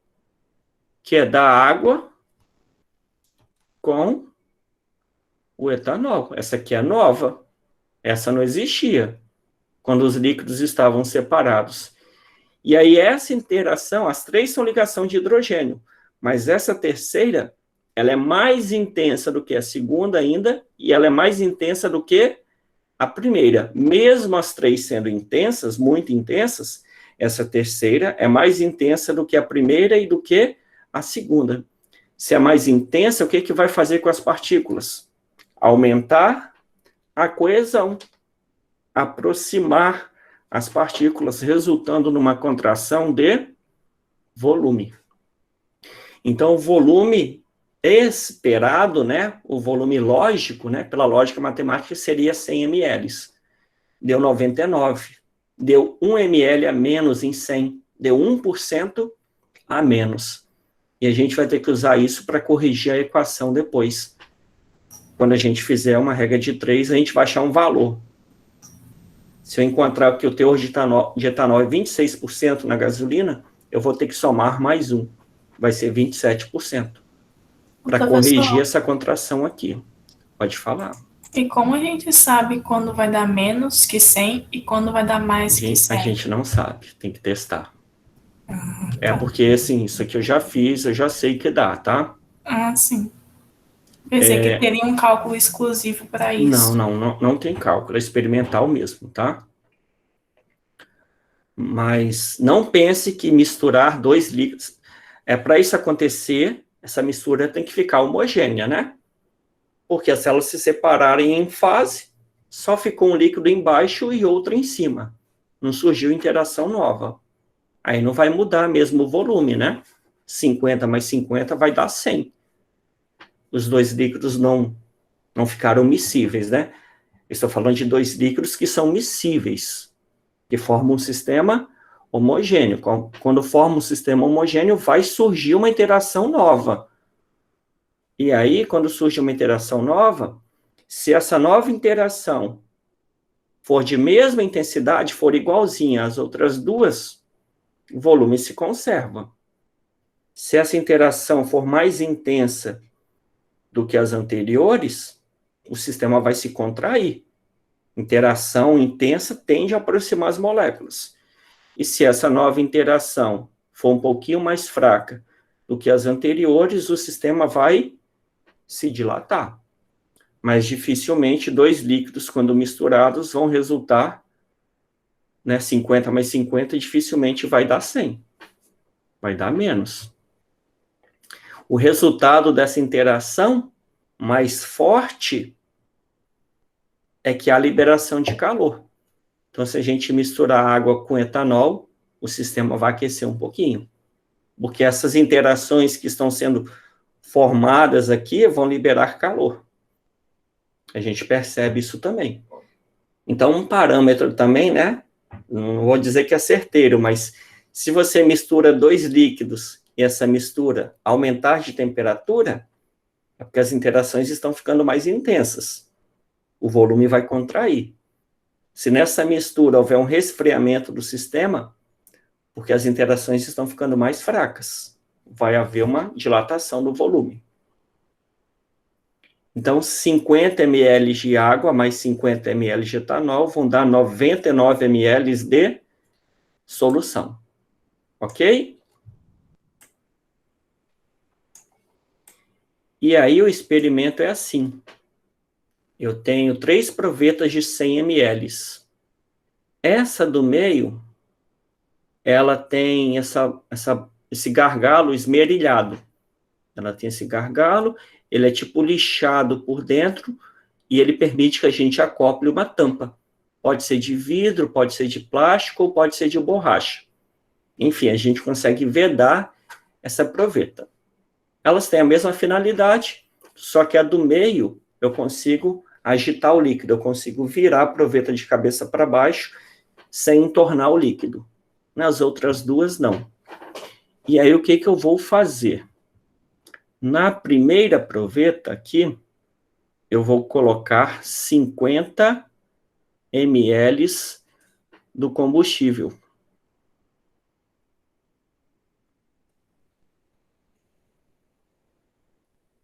Que é da água com o etanol. Essa aqui é nova. Essa não existia quando os líquidos estavam separados. E aí essa interação, as três são ligação de hidrogênio, mas essa terceira, ela é mais intensa do que a segunda ainda, e ela é mais intensa do que a primeira. Mesmo as três sendo intensas, muito intensas, essa terceira é mais intensa do que a primeira e do que a segunda. Se é mais intensa, o que que vai fazer com as partículas? Aumentar a coesão, aproximar as partículas, resultando numa contração de volume. Então, o volume esperado, né, o volume lógico, né, pela lógica matemática, seria 100 ml. Deu 99. Deu 1 ml a menos em 100. Deu 1% a menos. E a gente vai ter que usar isso para corrigir a equação depois. Quando a gente fizer uma regra de 3, a gente vai achar um valor. Se eu encontrar que o teor de etanol é 26% na gasolina, eu vou ter que somar mais 1. Vai ser 27%. Para corrigir essa contração aqui. Pode falar. E como a gente sabe quando vai dar menos que 100 e quando vai dar mais que 100? A gente não sabe, tem que testar. É porque, assim, isso aqui eu já fiz, eu já sei que dá, tá? Sim. Pensei que teria um cálculo exclusivo para isso. Não tem cálculo, é experimental mesmo, tá? Mas não pense que misturar dois líquidos... Para isso acontecer, essa mistura tem que ficar homogênea, né? Porque se elas se separarem em fase, só ficou um líquido embaixo e outro em cima. Não surgiu interação nova. Aí não vai mudar mesmo o volume, né? 50 mais 50 vai dar 100. Os dois líquidos não ficaram miscíveis, né? Estou falando de dois líquidos que são miscíveis, que formam um sistema homogêneo. Quando forma um sistema homogêneo, vai surgir uma interação nova. E aí, quando surge uma interação nova, se essa nova interação for de mesma intensidade, for igualzinha às outras duas, o volume se conserva. Se essa interação for mais intensa do que as anteriores, o sistema vai se contrair. Interação intensa tende a aproximar as moléculas. E se essa nova interação for um pouquinho mais fraca do que as anteriores, o sistema vai se dilatar. Mas dificilmente dois líquidos, quando misturados, vão resultar, né, 50 mais 50, dificilmente vai dar 100. Vai dar menos. O resultado dessa interação mais forte é que há liberação de calor. Então, se a gente misturar água com etanol, o sistema vai aquecer um pouquinho. Porque essas interações que estão sendo formadas aqui vão liberar calor. A gente percebe isso também. Então, um parâmetro também, né? Não vou dizer que é certeiro, mas se você mistura dois líquidos e essa mistura aumentar de temperatura, é porque as interações estão ficando mais intensas. O volume vai contrair. Se nessa mistura houver um resfriamento do sistema, porque as interações estão ficando mais fracas, vai haver uma dilatação do volume. Então, 50 ml de água mais 50 ml de etanol vão dar 99 ml de solução. Ok? E aí o experimento é assim. Eu tenho 3 provetas de 100 ml. Essa do meio, ela tem esse gargalo esmerilhado. Ela tem esse gargalo, ele é tipo lixado por dentro, e ele permite que a gente acople uma tampa. Pode ser de vidro, pode ser de plástico, ou pode ser de borracha. Enfim, a gente consegue vedar essa proveta. Elas têm a mesma finalidade, só que a do meio, eu consigo agitar o líquido, eu consigo virar a proveta de cabeça para baixo, sem entornar o líquido. Nas outras duas, não. E aí, o que eu vou fazer? Na primeira proveta aqui, eu vou colocar 50 ml do combustível.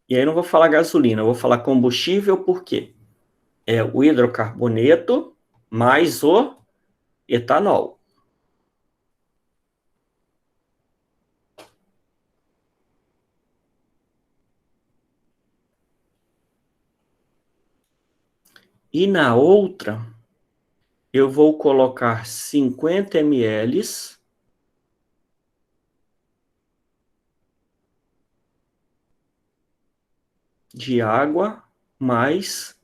E aí eu não vou falar gasolina, eu vou falar combustível porque é o hidrocarboneto mais o etanol. E na outra, eu vou colocar 50 ml de água mais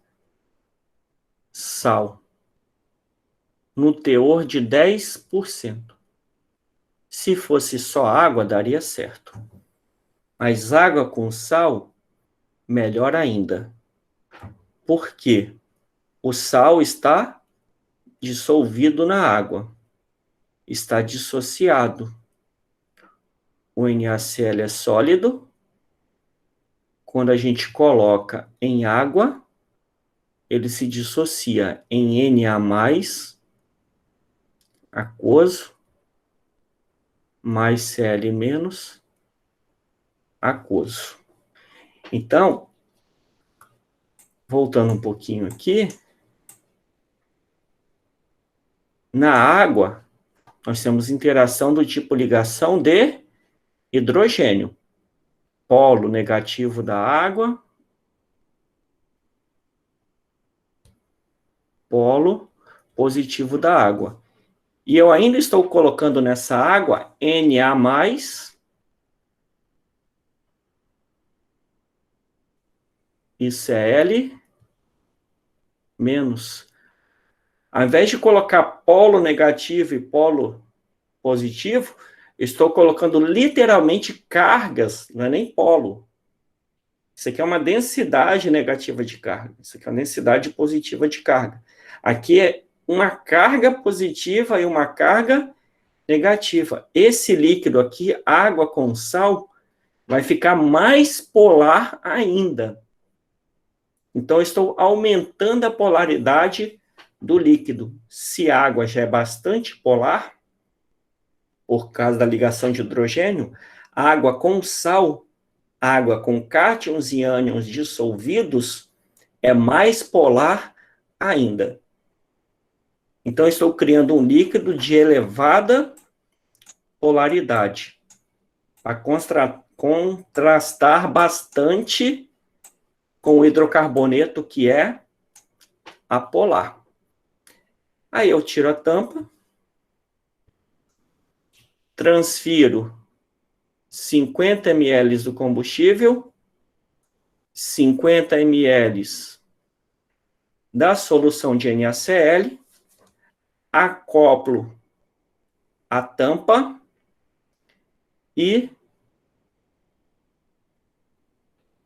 sal, no teor de 10%. Se fosse só água, daria certo. Mas água com sal, melhor ainda. Por quê? O sal está dissolvido na água, está dissociado. O NaCl é sólido. Quando a gente coloca em água, ele se dissocia em Na+, aquoso, mais Cl-, aquoso. Então, voltando um pouquinho aqui, na água, nós temos interação do tipo ligação de hidrogênio. Polo negativo da água, polo positivo da água. E eu ainda estou colocando nessa água Na+, e Cl-. Ao invés de colocar polo negativo e polo positivo, estou colocando literalmente cargas, não é nem polo. Isso aqui é uma densidade negativa de carga. Isso aqui é uma densidade positiva de carga. Aqui é uma carga positiva e uma carga negativa. Esse líquido aqui, água com sal, vai ficar mais polar ainda. Então, eu estou aumentando a polaridade do líquido. Se a água já é bastante polar, por causa da ligação de hidrogênio, água com sal, água com cátions e ânions dissolvidos, é mais polar ainda. Então, estou criando um líquido de elevada polaridade, para contrastar bastante com o hidrocarboneto, que é apolar. Aí eu tiro a tampa, transfiro 50 ml do combustível, 50 ml da solução de NaCl, acoplo a tampa e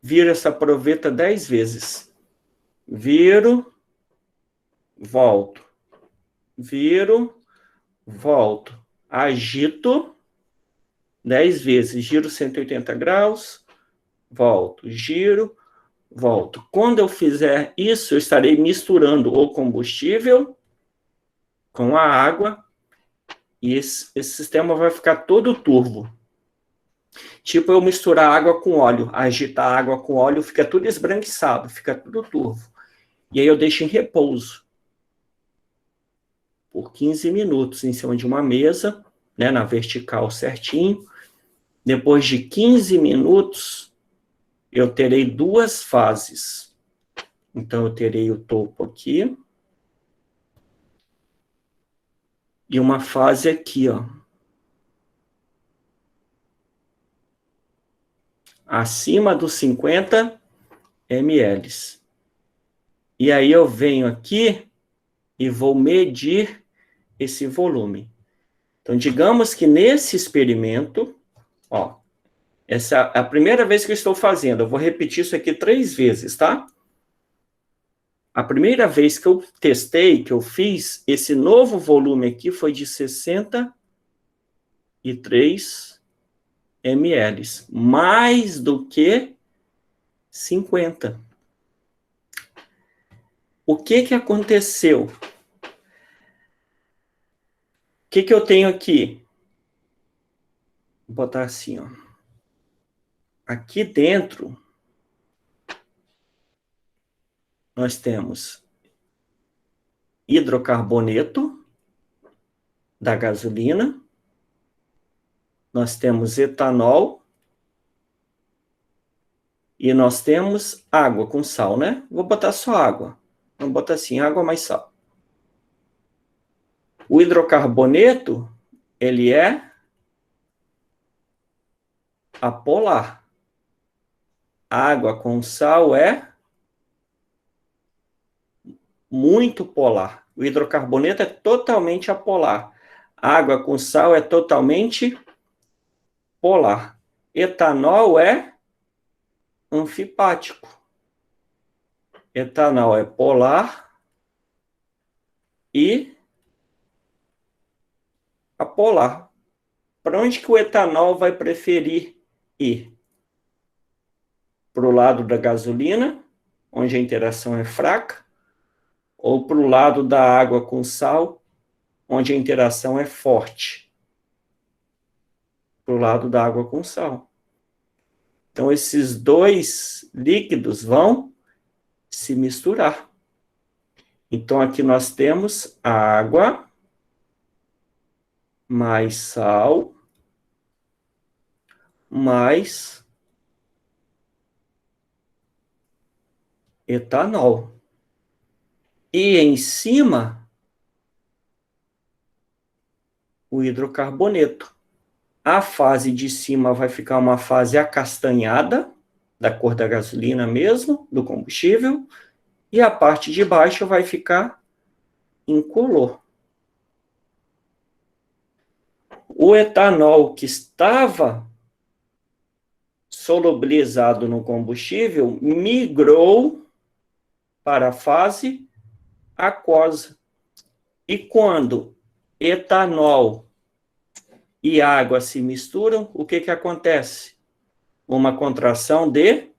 viro essa proveta 10 vezes. Viro, volto. Viro, volto. Agito 10 vezes. Giro 180 graus, volto. Giro, volto. Quando eu fizer isso, eu estarei misturando o combustível com a água e esse sistema vai ficar todo turvo. Tipo eu misturar água com óleo, agitar a água com óleo, fica tudo esbranquiçado, fica tudo turvo. E aí eu deixo em repouso por 15 minutos em cima de uma mesa, né, na vertical certinho. Depois de 15 minutos, eu terei duas fases. Então, eu terei o topo aqui e uma fase aqui, ó. Acima dos 50 ml. E aí eu venho aqui e vou medir esse volume. Então, digamos que nesse experimento, ó, essa é a primeira vez que eu estou fazendo. Eu vou repetir isso aqui 3 vezes, tá? A primeira vez que eu testei, que eu fiz, esse novo volume aqui foi de 63 ml, mais do que 50. O que aconteceu? O que eu tenho aqui? Vou botar assim, ó. Aqui dentro, nós temos hidrocarboneto da gasolina, nós temos etanol e nós temos água com sal, né? Vou botar só água. Vamos botar assim, água mais sal. O hidrocarboneto, ele é apolar. Água com sal é muito polar. O hidrocarboneto é totalmente apolar. Água com sal é totalmente polar. Etanol é anfipático. Etanol é polar e apolar. Para onde que o etanol vai preferir ir? Para o lado da gasolina, onde a interação é fraca, ou para o lado da água com sal, onde a interação é forte? Para o lado da água com sal. Então, esses dois líquidos vão se misturar. Então, aqui nós temos água mais sal mais etanol. E em cima, o hidrocarboneto. A fase de cima vai ficar uma fase acastanhada, da cor da gasolina mesmo, do combustível, e a parte de baixo vai ficar incolor. O etanol que estava solubilizado no combustível migrou para a fase aquosa. E quando etanol e água se misturam, o que acontece? Uma contração de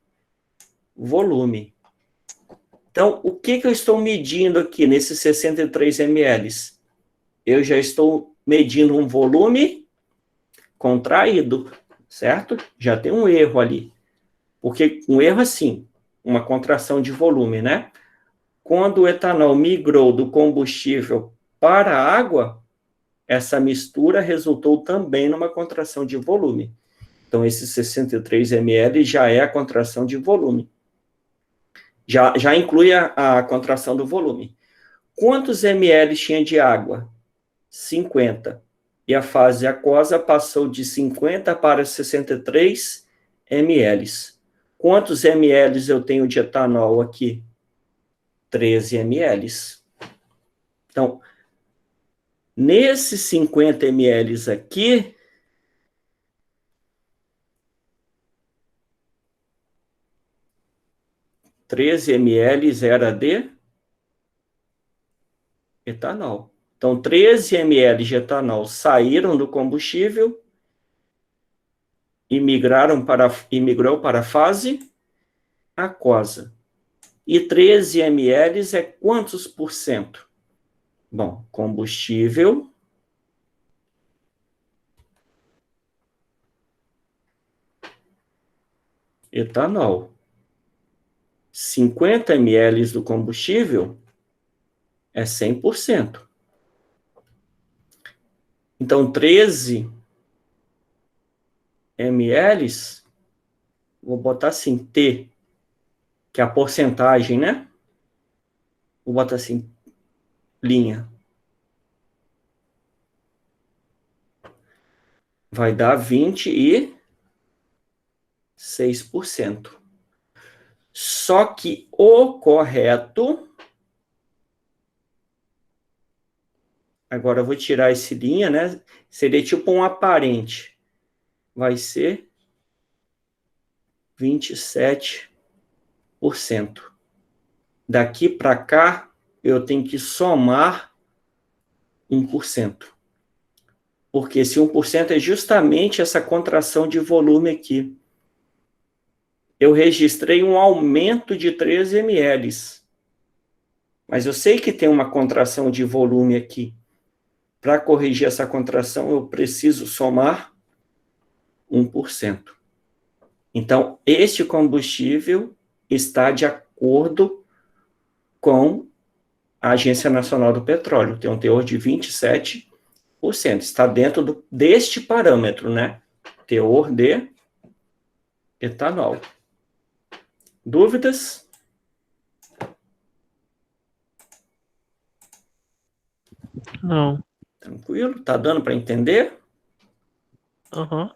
volume. Então, o que eu estou medindo aqui nesses 63 ml? Eu já estou medindo um volume contraído, certo? Já tem um erro ali. Porque um erro assim, uma contração de volume, né? Quando o etanol migrou do combustível para a água, essa mistura resultou também numa contração de volume. Então, esses 63 ml já é a contração de volume. Já inclui a contração do volume. Quantos ml tinha de água? 50. E a fase aquosa passou de 50 para 63 ml. Quantos ml eu tenho de etanol aqui? 13 ml. Então, nesses 50 ml aqui, $13 ml era de etanol. Então, 13 ml de etanol saíram do combustível e migrou para a fase aquosa. E 13 ml é quantos por cento? Bom, combustível etanol. 50 ml do combustível é 100%. Então, 13 ml, vou botar assim, T, que é a porcentagem, né? Vou botar assim, linha. Vai dar 26%. Só que o correto... Agora eu vou tirar esse linha, né? Seria tipo um aparente. Vai ser 27%. Daqui para cá, eu tenho que somar 1%. Porque esse 1% é justamente essa contração de volume aqui. Eu registrei um aumento de 13 ml. Mas eu sei que tem uma contração de volume aqui. Para corrigir essa contração, eu preciso somar 1%. Então, este combustível está de acordo com a Agência Nacional do Petróleo. Tem um teor de 27%. Está dentro deste parâmetro, né? Teor de etanol. Dúvidas? Não. Tranquilo? Tá dando para entender? Aham.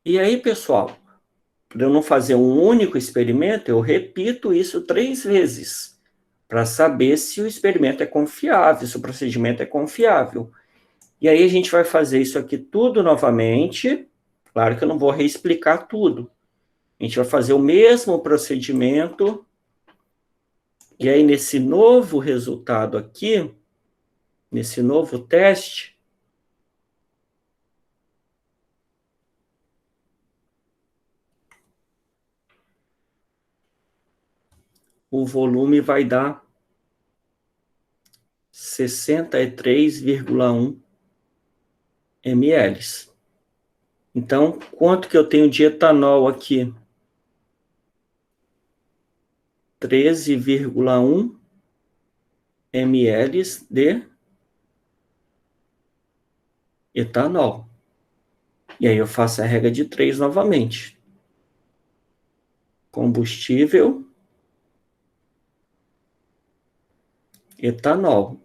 E aí, pessoal, para eu não fazer um único experimento, eu repito isso 3 vezes, para saber se o experimento é confiável, se o procedimento é confiável. E aí a gente vai fazer isso aqui tudo novamente. Claro que eu não vou reexplicar tudo. A gente vai fazer o mesmo procedimento. E aí, nesse novo resultado aqui, nesse novo teste, o volume vai dar 63,1 ml. Então, quanto que eu tenho de etanol aqui? 13,1 ml de etanol. E aí eu faço a regra de 3 novamente. Combustível, etanol.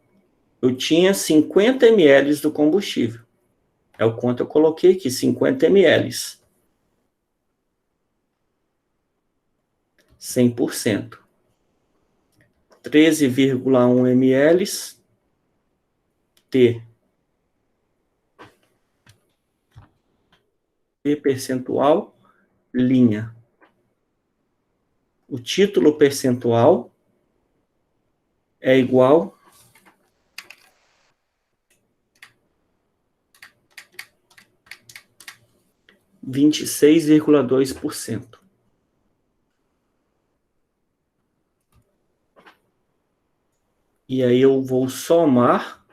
Eu tinha 50 ml do combustível. É o quanto eu coloquei aqui, 50 ml. 100%. 13,1 ml T. T percentual, linha. O título percentual é igual a 26,2%. E aí eu vou somar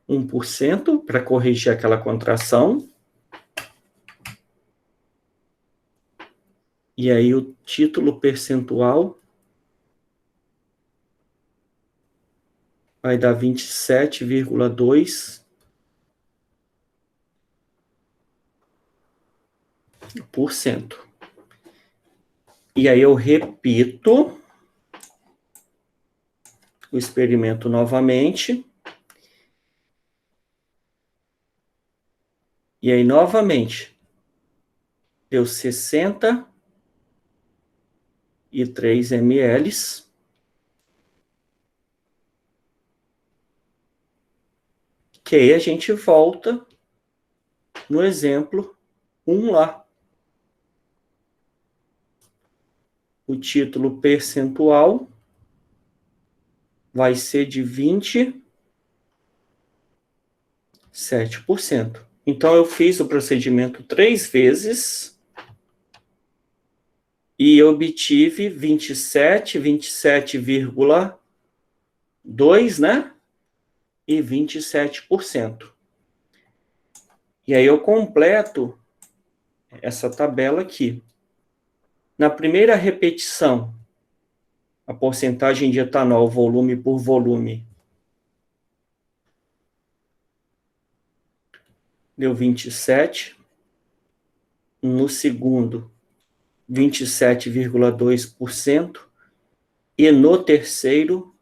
1% para corrigir aquela contração. E aí o título percentual vai dar 27,2%. E aí eu repito o experimento novamente. E aí, novamente, deu 63 ml. Que aí a gente volta no exemplo 1 lá. O título percentual vai ser de 27%. Então, eu fiz o procedimento 3 vezes e obtive 27,2, né? E 27%. E aí eu completo essa tabela aqui. Na primeira repetição, a porcentagem de etanol volume por volume deu 27. No segundo, 27,2%. E no terceiro,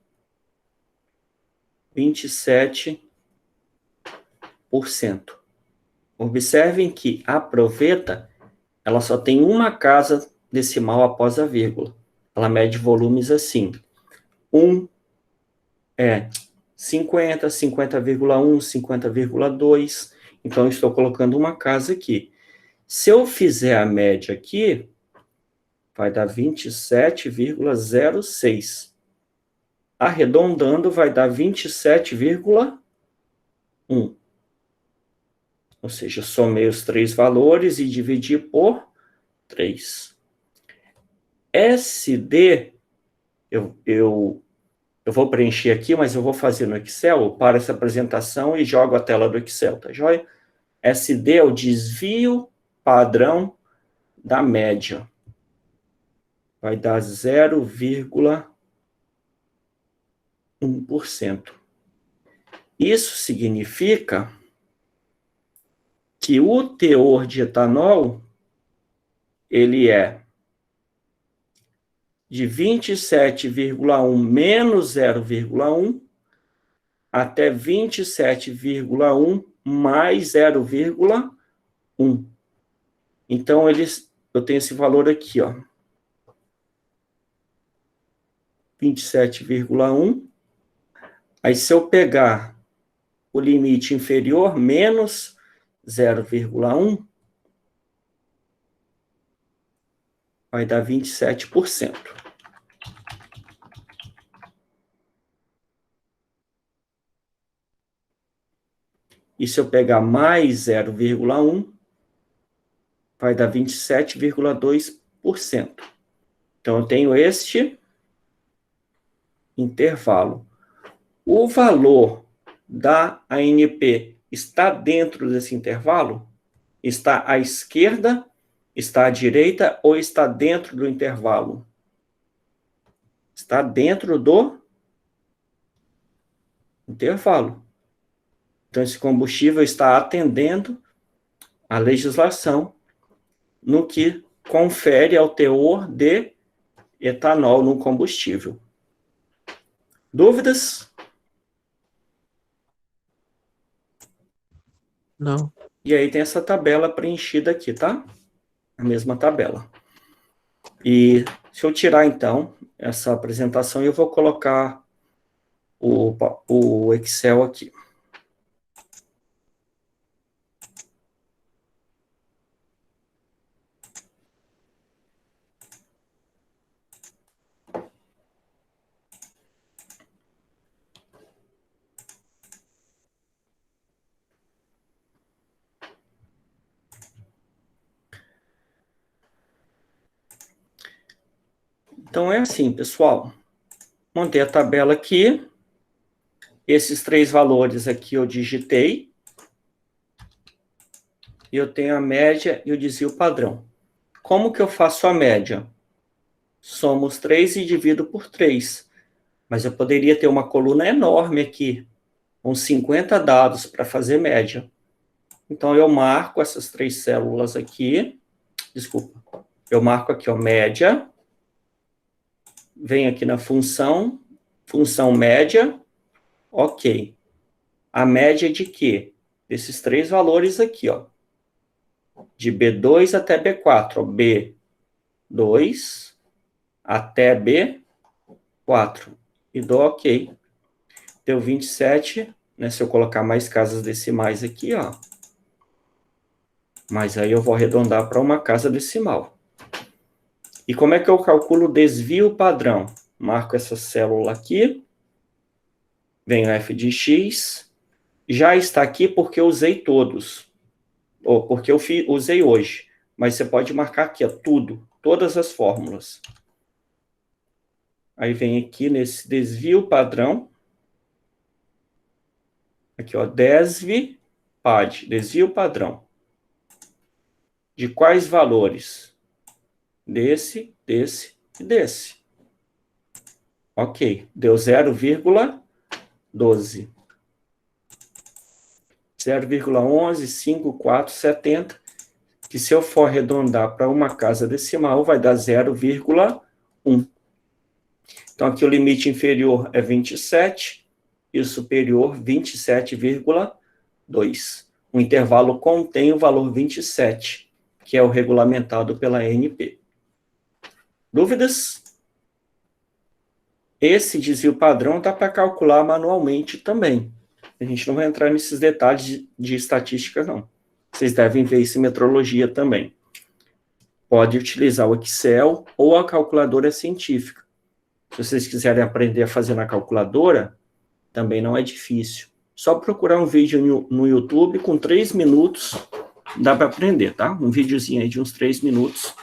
27%. Observem que a proveta, ela só tem uma casa decimal após a vírgula. Ela mede volumes assim. 1 é 50, 50,1, 50,2. Então, eu estou colocando uma casa aqui. Se eu fizer a média aqui, vai dar 27,06. Arredondando, vai dar 27,1. Ou seja, somei os 3 valores e dividi por 3. SD, eu vou preencher aqui, mas eu vou fazer no Excel, eu paro essa apresentação e jogo a tela do Excel, tá joia? SD é o desvio padrão da média. Vai dar 0,1%. Isso significa que o teor de etanol, ele é de 27,1 menos 0,1 até 27,1 mais 0,1. Então, eu tenho esse valor aqui, ó. 27,1. Aí, se eu pegar o limite inferior, menos 0,1, vai dar 27%. E se eu pegar mais 0,1, vai dar 27,2%. Então, eu tenho este intervalo. O valor da ANP está dentro desse intervalo? Está à esquerda, está à direita ou está dentro do intervalo? Está dentro do intervalo. Então, esse combustível está atendendo à legislação no que confere ao teor de etanol no combustível. Dúvidas? Não. E aí tem essa tabela preenchida aqui, tá? A mesma tabela. E se eu tirar, então, essa apresentação, eu vou colocar o Excel aqui. Então, é assim, pessoal. Montei a tabela aqui. Esses 3 valores aqui eu digitei. E eu tenho a média e o desvio padrão. Como que eu faço a média? Somo os 3 e divido por 3. Mas eu poderia ter uma coluna enorme aqui, com 50 dados para fazer média. Então, eu marco essas 3 células aqui. Desculpa. Eu marco aqui, ó, média. Venho aqui na função média. Ok. A média de quê? Desses 3 valores aqui, ó. De B2 até B4. Ó, B2 até B4. E dou ok. Deu 27, né? Se eu colocar mais casas decimais aqui, ó. Mas aí eu vou arredondar para uma casa decimal. E como é que eu calculo o desvio padrão? Marco essa célula aqui. Venho f de x. Já está aqui porque eu usei todos. Ou porque eu usei hoje. Mas você pode marcar aqui, ó, tudo. Todas as fórmulas. Aí vem aqui nesse desvio padrão. Aqui, ó, desvio padrão. De quais valores? Desse, desse e desse. Ok, deu 0,12. 0,115470, que se eu for arredondar para uma casa decimal, vai dar 0,1. Então, aqui o limite inferior é 27 e o superior 27,2. O intervalo contém o valor 27, que é o regulamentado pela ANP. Dúvidas? Esse desvio padrão dá para calcular manualmente também. A gente não vai entrar nesses detalhes de estatística, não. Vocês devem ver isso em metrologia também. Pode utilizar o Excel ou a calculadora científica. Se vocês quiserem aprender a fazer na calculadora, também não é difícil. Só procurar um vídeo no YouTube com 3 minutos, dá para aprender, tá? Um videozinho aí de uns 3 minutos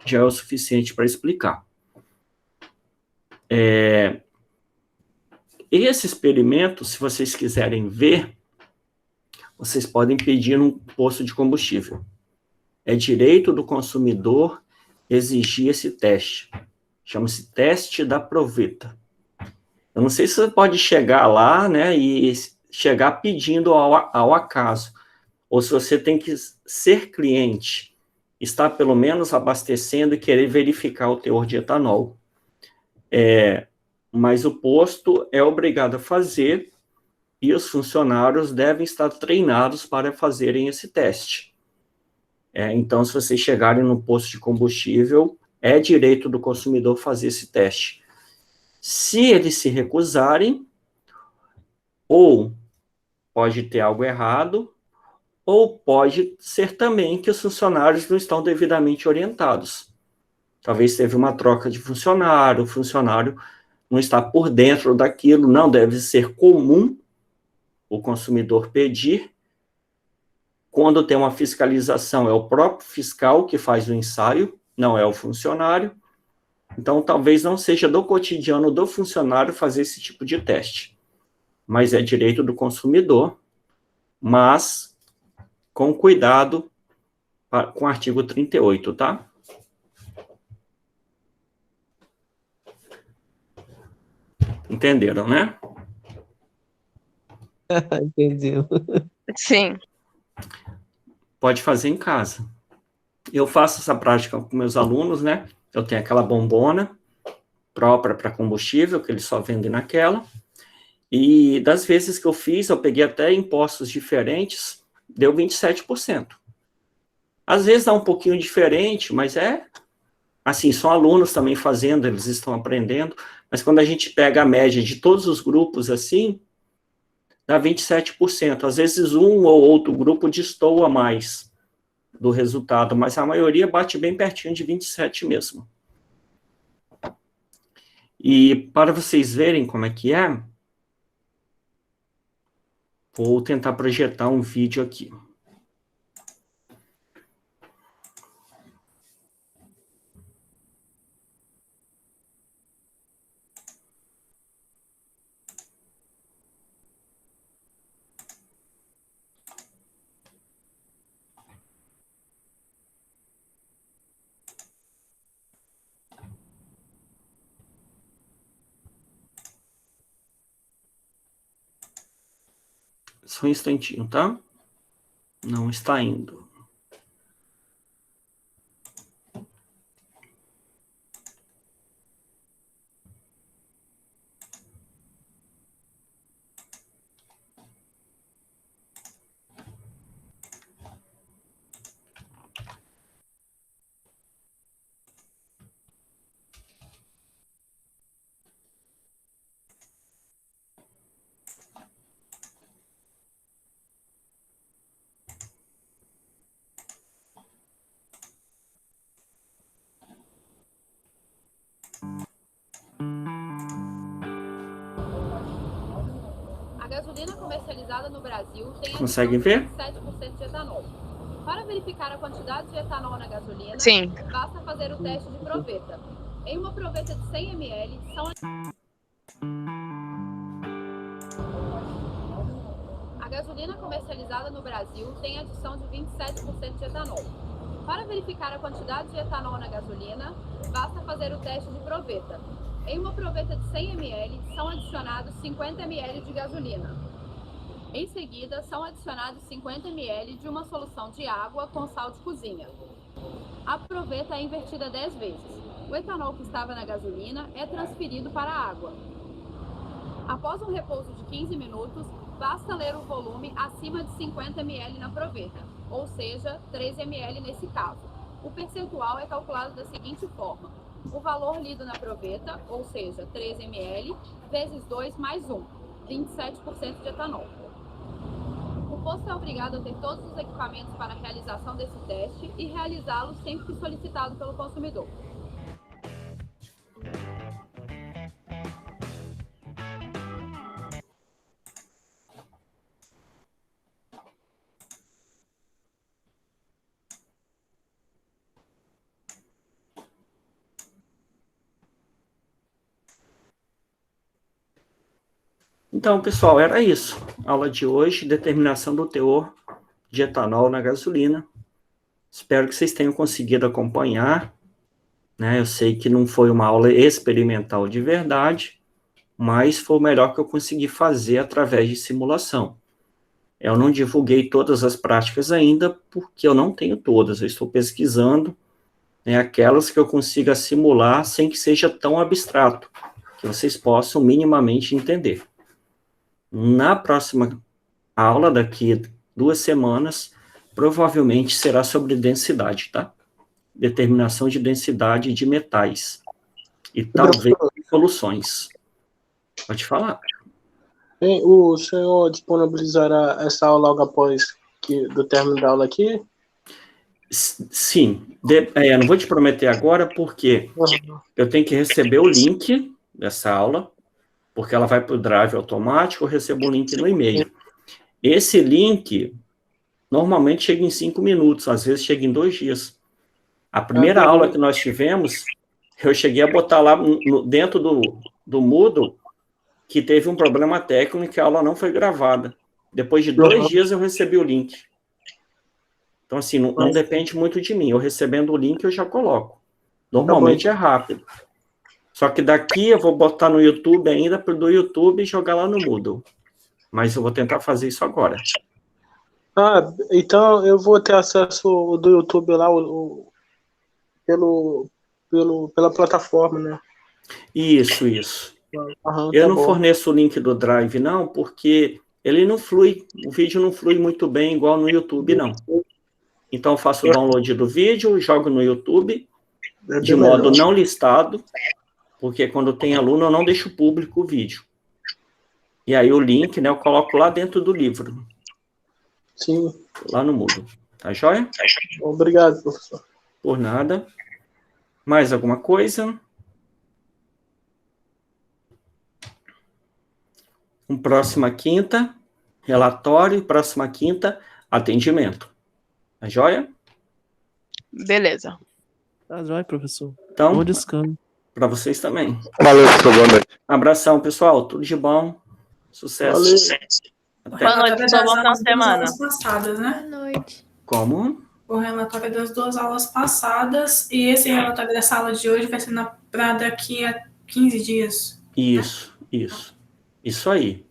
já é o suficiente para explicar. Esse experimento, se vocês quiserem ver, vocês podem pedir num posto de combustível. É direito do consumidor exigir esse teste. Chama-se teste da proveta. Eu não sei se você pode chegar lá, né, e chegar pedindo ao acaso, ou se você tem que ser cliente, estar pelo menos abastecendo e querer verificar o teor de etanol. Mas o posto é obrigado a fazer e os funcionários devem estar treinados para fazerem esse teste. Então, se vocês chegarem no posto de combustível, é direito do consumidor fazer esse teste. Se eles se recusarem, ou pode ter algo errado, ou pode ser também que os funcionários não estão devidamente orientados. Talvez teve uma troca de funcionário, o funcionário não está por dentro daquilo, não deve ser comum o consumidor pedir. Quando tem uma fiscalização, é o próprio fiscal que faz o ensaio, não é o funcionário. Então, talvez não seja do cotidiano do funcionário fazer esse tipo de teste. Mas é direito do consumidor, mas com cuidado com o artigo 38, tá? Entenderam, né? Entendi. Sim. Pode fazer em casa. Eu faço essa prática com meus alunos, né? Eu tenho aquela bombona própria para combustível, que eles só vendem naquela. E das vezes que eu fiz, eu peguei até em postos diferentes, deu 27%. Às vezes dá um pouquinho diferente, mas assim, são alunos também fazendo, eles estão aprendendo, mas quando a gente pega a média de todos os grupos assim, dá 27%. Às vezes um ou outro grupo destoa mais do resultado, mas a maioria bate bem pertinho de 27 mesmo. E para vocês verem como é que é, vou tentar projetar um vídeo aqui. Só um instantinho, tá? Não está indo. A gasolina comercializada no Brasil tem Conseguem ver? 7% de etanol. Para verificar a quantidade de etanol na gasolina, Sim. basta fazer o teste de proveta. Em uma proveta de 100 ml, A gasolina comercializada no Brasil tem adição de 27% de etanol. Para verificar a quantidade de etanol na gasolina, basta fazer o teste de proveta. Em uma proveta de 100 ml, são adicionados 50 ml de gasolina. Em seguida, são adicionados 50 ml de uma solução de água com sal de cozinha. A proveta é invertida 10 vezes. O etanol que estava na gasolina é transferido para a água. Após um repouso de 15 minutos, basta ler o volume acima de 50 ml na proveta, ou seja, 3 ml nesse caso. O percentual é calculado da seguinte forma: o valor lido na proveta, ou seja, 3 ml, vezes 2 mais 1, 27% de etanol. O posto é obrigado a ter todos os equipamentos para a realização desse teste e realizá-lo sempre que solicitado pelo consumidor. Então, pessoal, era isso. Aula de hoje, determinação do teor de etanol na gasolina. Espero que vocês tenham conseguido acompanhar, né? Eu sei que não foi uma aula experimental de verdade, mas foi o melhor que eu consegui fazer através de simulação. Eu não divulguei todas as práticas ainda, porque eu não tenho todas. Eu estou pesquisando, né, aquelas que eu consiga simular sem que seja tão abstrato, que vocês possam minimamente entender. Na próxima aula, daqui 2 semanas, provavelmente será sobre densidade, tá? Determinação de densidade de metais. E talvez soluções. Pode falar. O senhor disponibilizará essa aula logo após do término da aula aqui? Sim. Não vou te prometer agora, porque eu tenho que receber o link dessa aula, porque ela vai para o Drive automático, eu recebo o link no e-mail. Esse link, normalmente chega em 5 minutos, às vezes chega em 2 dias. A primeira aula que nós tivemos, eu cheguei a botar lá dentro do Moodle que teve um problema técnico e a aula não foi gravada. Depois de 2 dias eu recebi o link. Então, assim, não depende muito de mim. Eu recebendo o link, eu já coloco. Normalmente é rápido. Só que daqui eu vou botar no YouTube ainda, do YouTube e jogar lá no Moodle. Mas eu vou tentar fazer isso agora. Então eu vou ter acesso do YouTube lá pela plataforma, né? Isso. Eu não forneço o link do Drive, não, porque ele não flui, o vídeo não flui muito bem igual no YouTube, não. Então eu faço o download do vídeo, jogo no YouTube, de modo não listado, porque quando tem aluno eu não deixo público o vídeo. E aí o link, né, eu coloco lá dentro do livro. Sim. Lá no Moodle. Tá joia? Obrigado, professor. Por nada. Mais alguma coisa? Próxima quinta, relatório. Próxima quinta, atendimento. Tá joia? Beleza. Tá joia, professor. Então, bom descanso. Para vocês também. Valeu, professor. Boa noite. Abração, pessoal. Tudo de bom. Sucesso. Valeu. Boa noite, pessoal. Bom final de semana. Passadas, né? Boa noite. Como? O relatório das 2 aulas passadas e esse relatório dessa aula de hoje vai ser para daqui a 15 dias. Isso aí.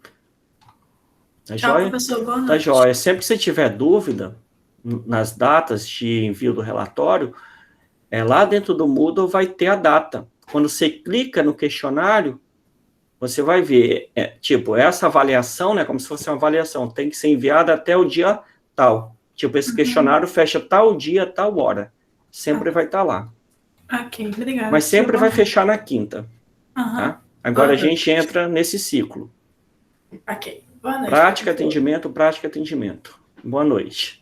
Tá Tchau, joia? professor. Boa Tá noite. joia. Sempre que você tiver dúvida nas datas de envio do relatório, lá dentro do Moodle vai ter a data. Quando você clica no questionário, você vai ver, tipo, essa avaliação, né, como se fosse uma avaliação, tem que ser enviada até o dia tal. Tipo, esse questionário fecha tal dia, tal hora. Sempre vai estar lá. Ok, obrigada. Mas sempre vai fechar na quinta. Aham. Tá? Agora a Boa gente entra nesse ciclo. Ok. Boa noite. Prática, professor. atendimento, prática, atendimento. Boa noite.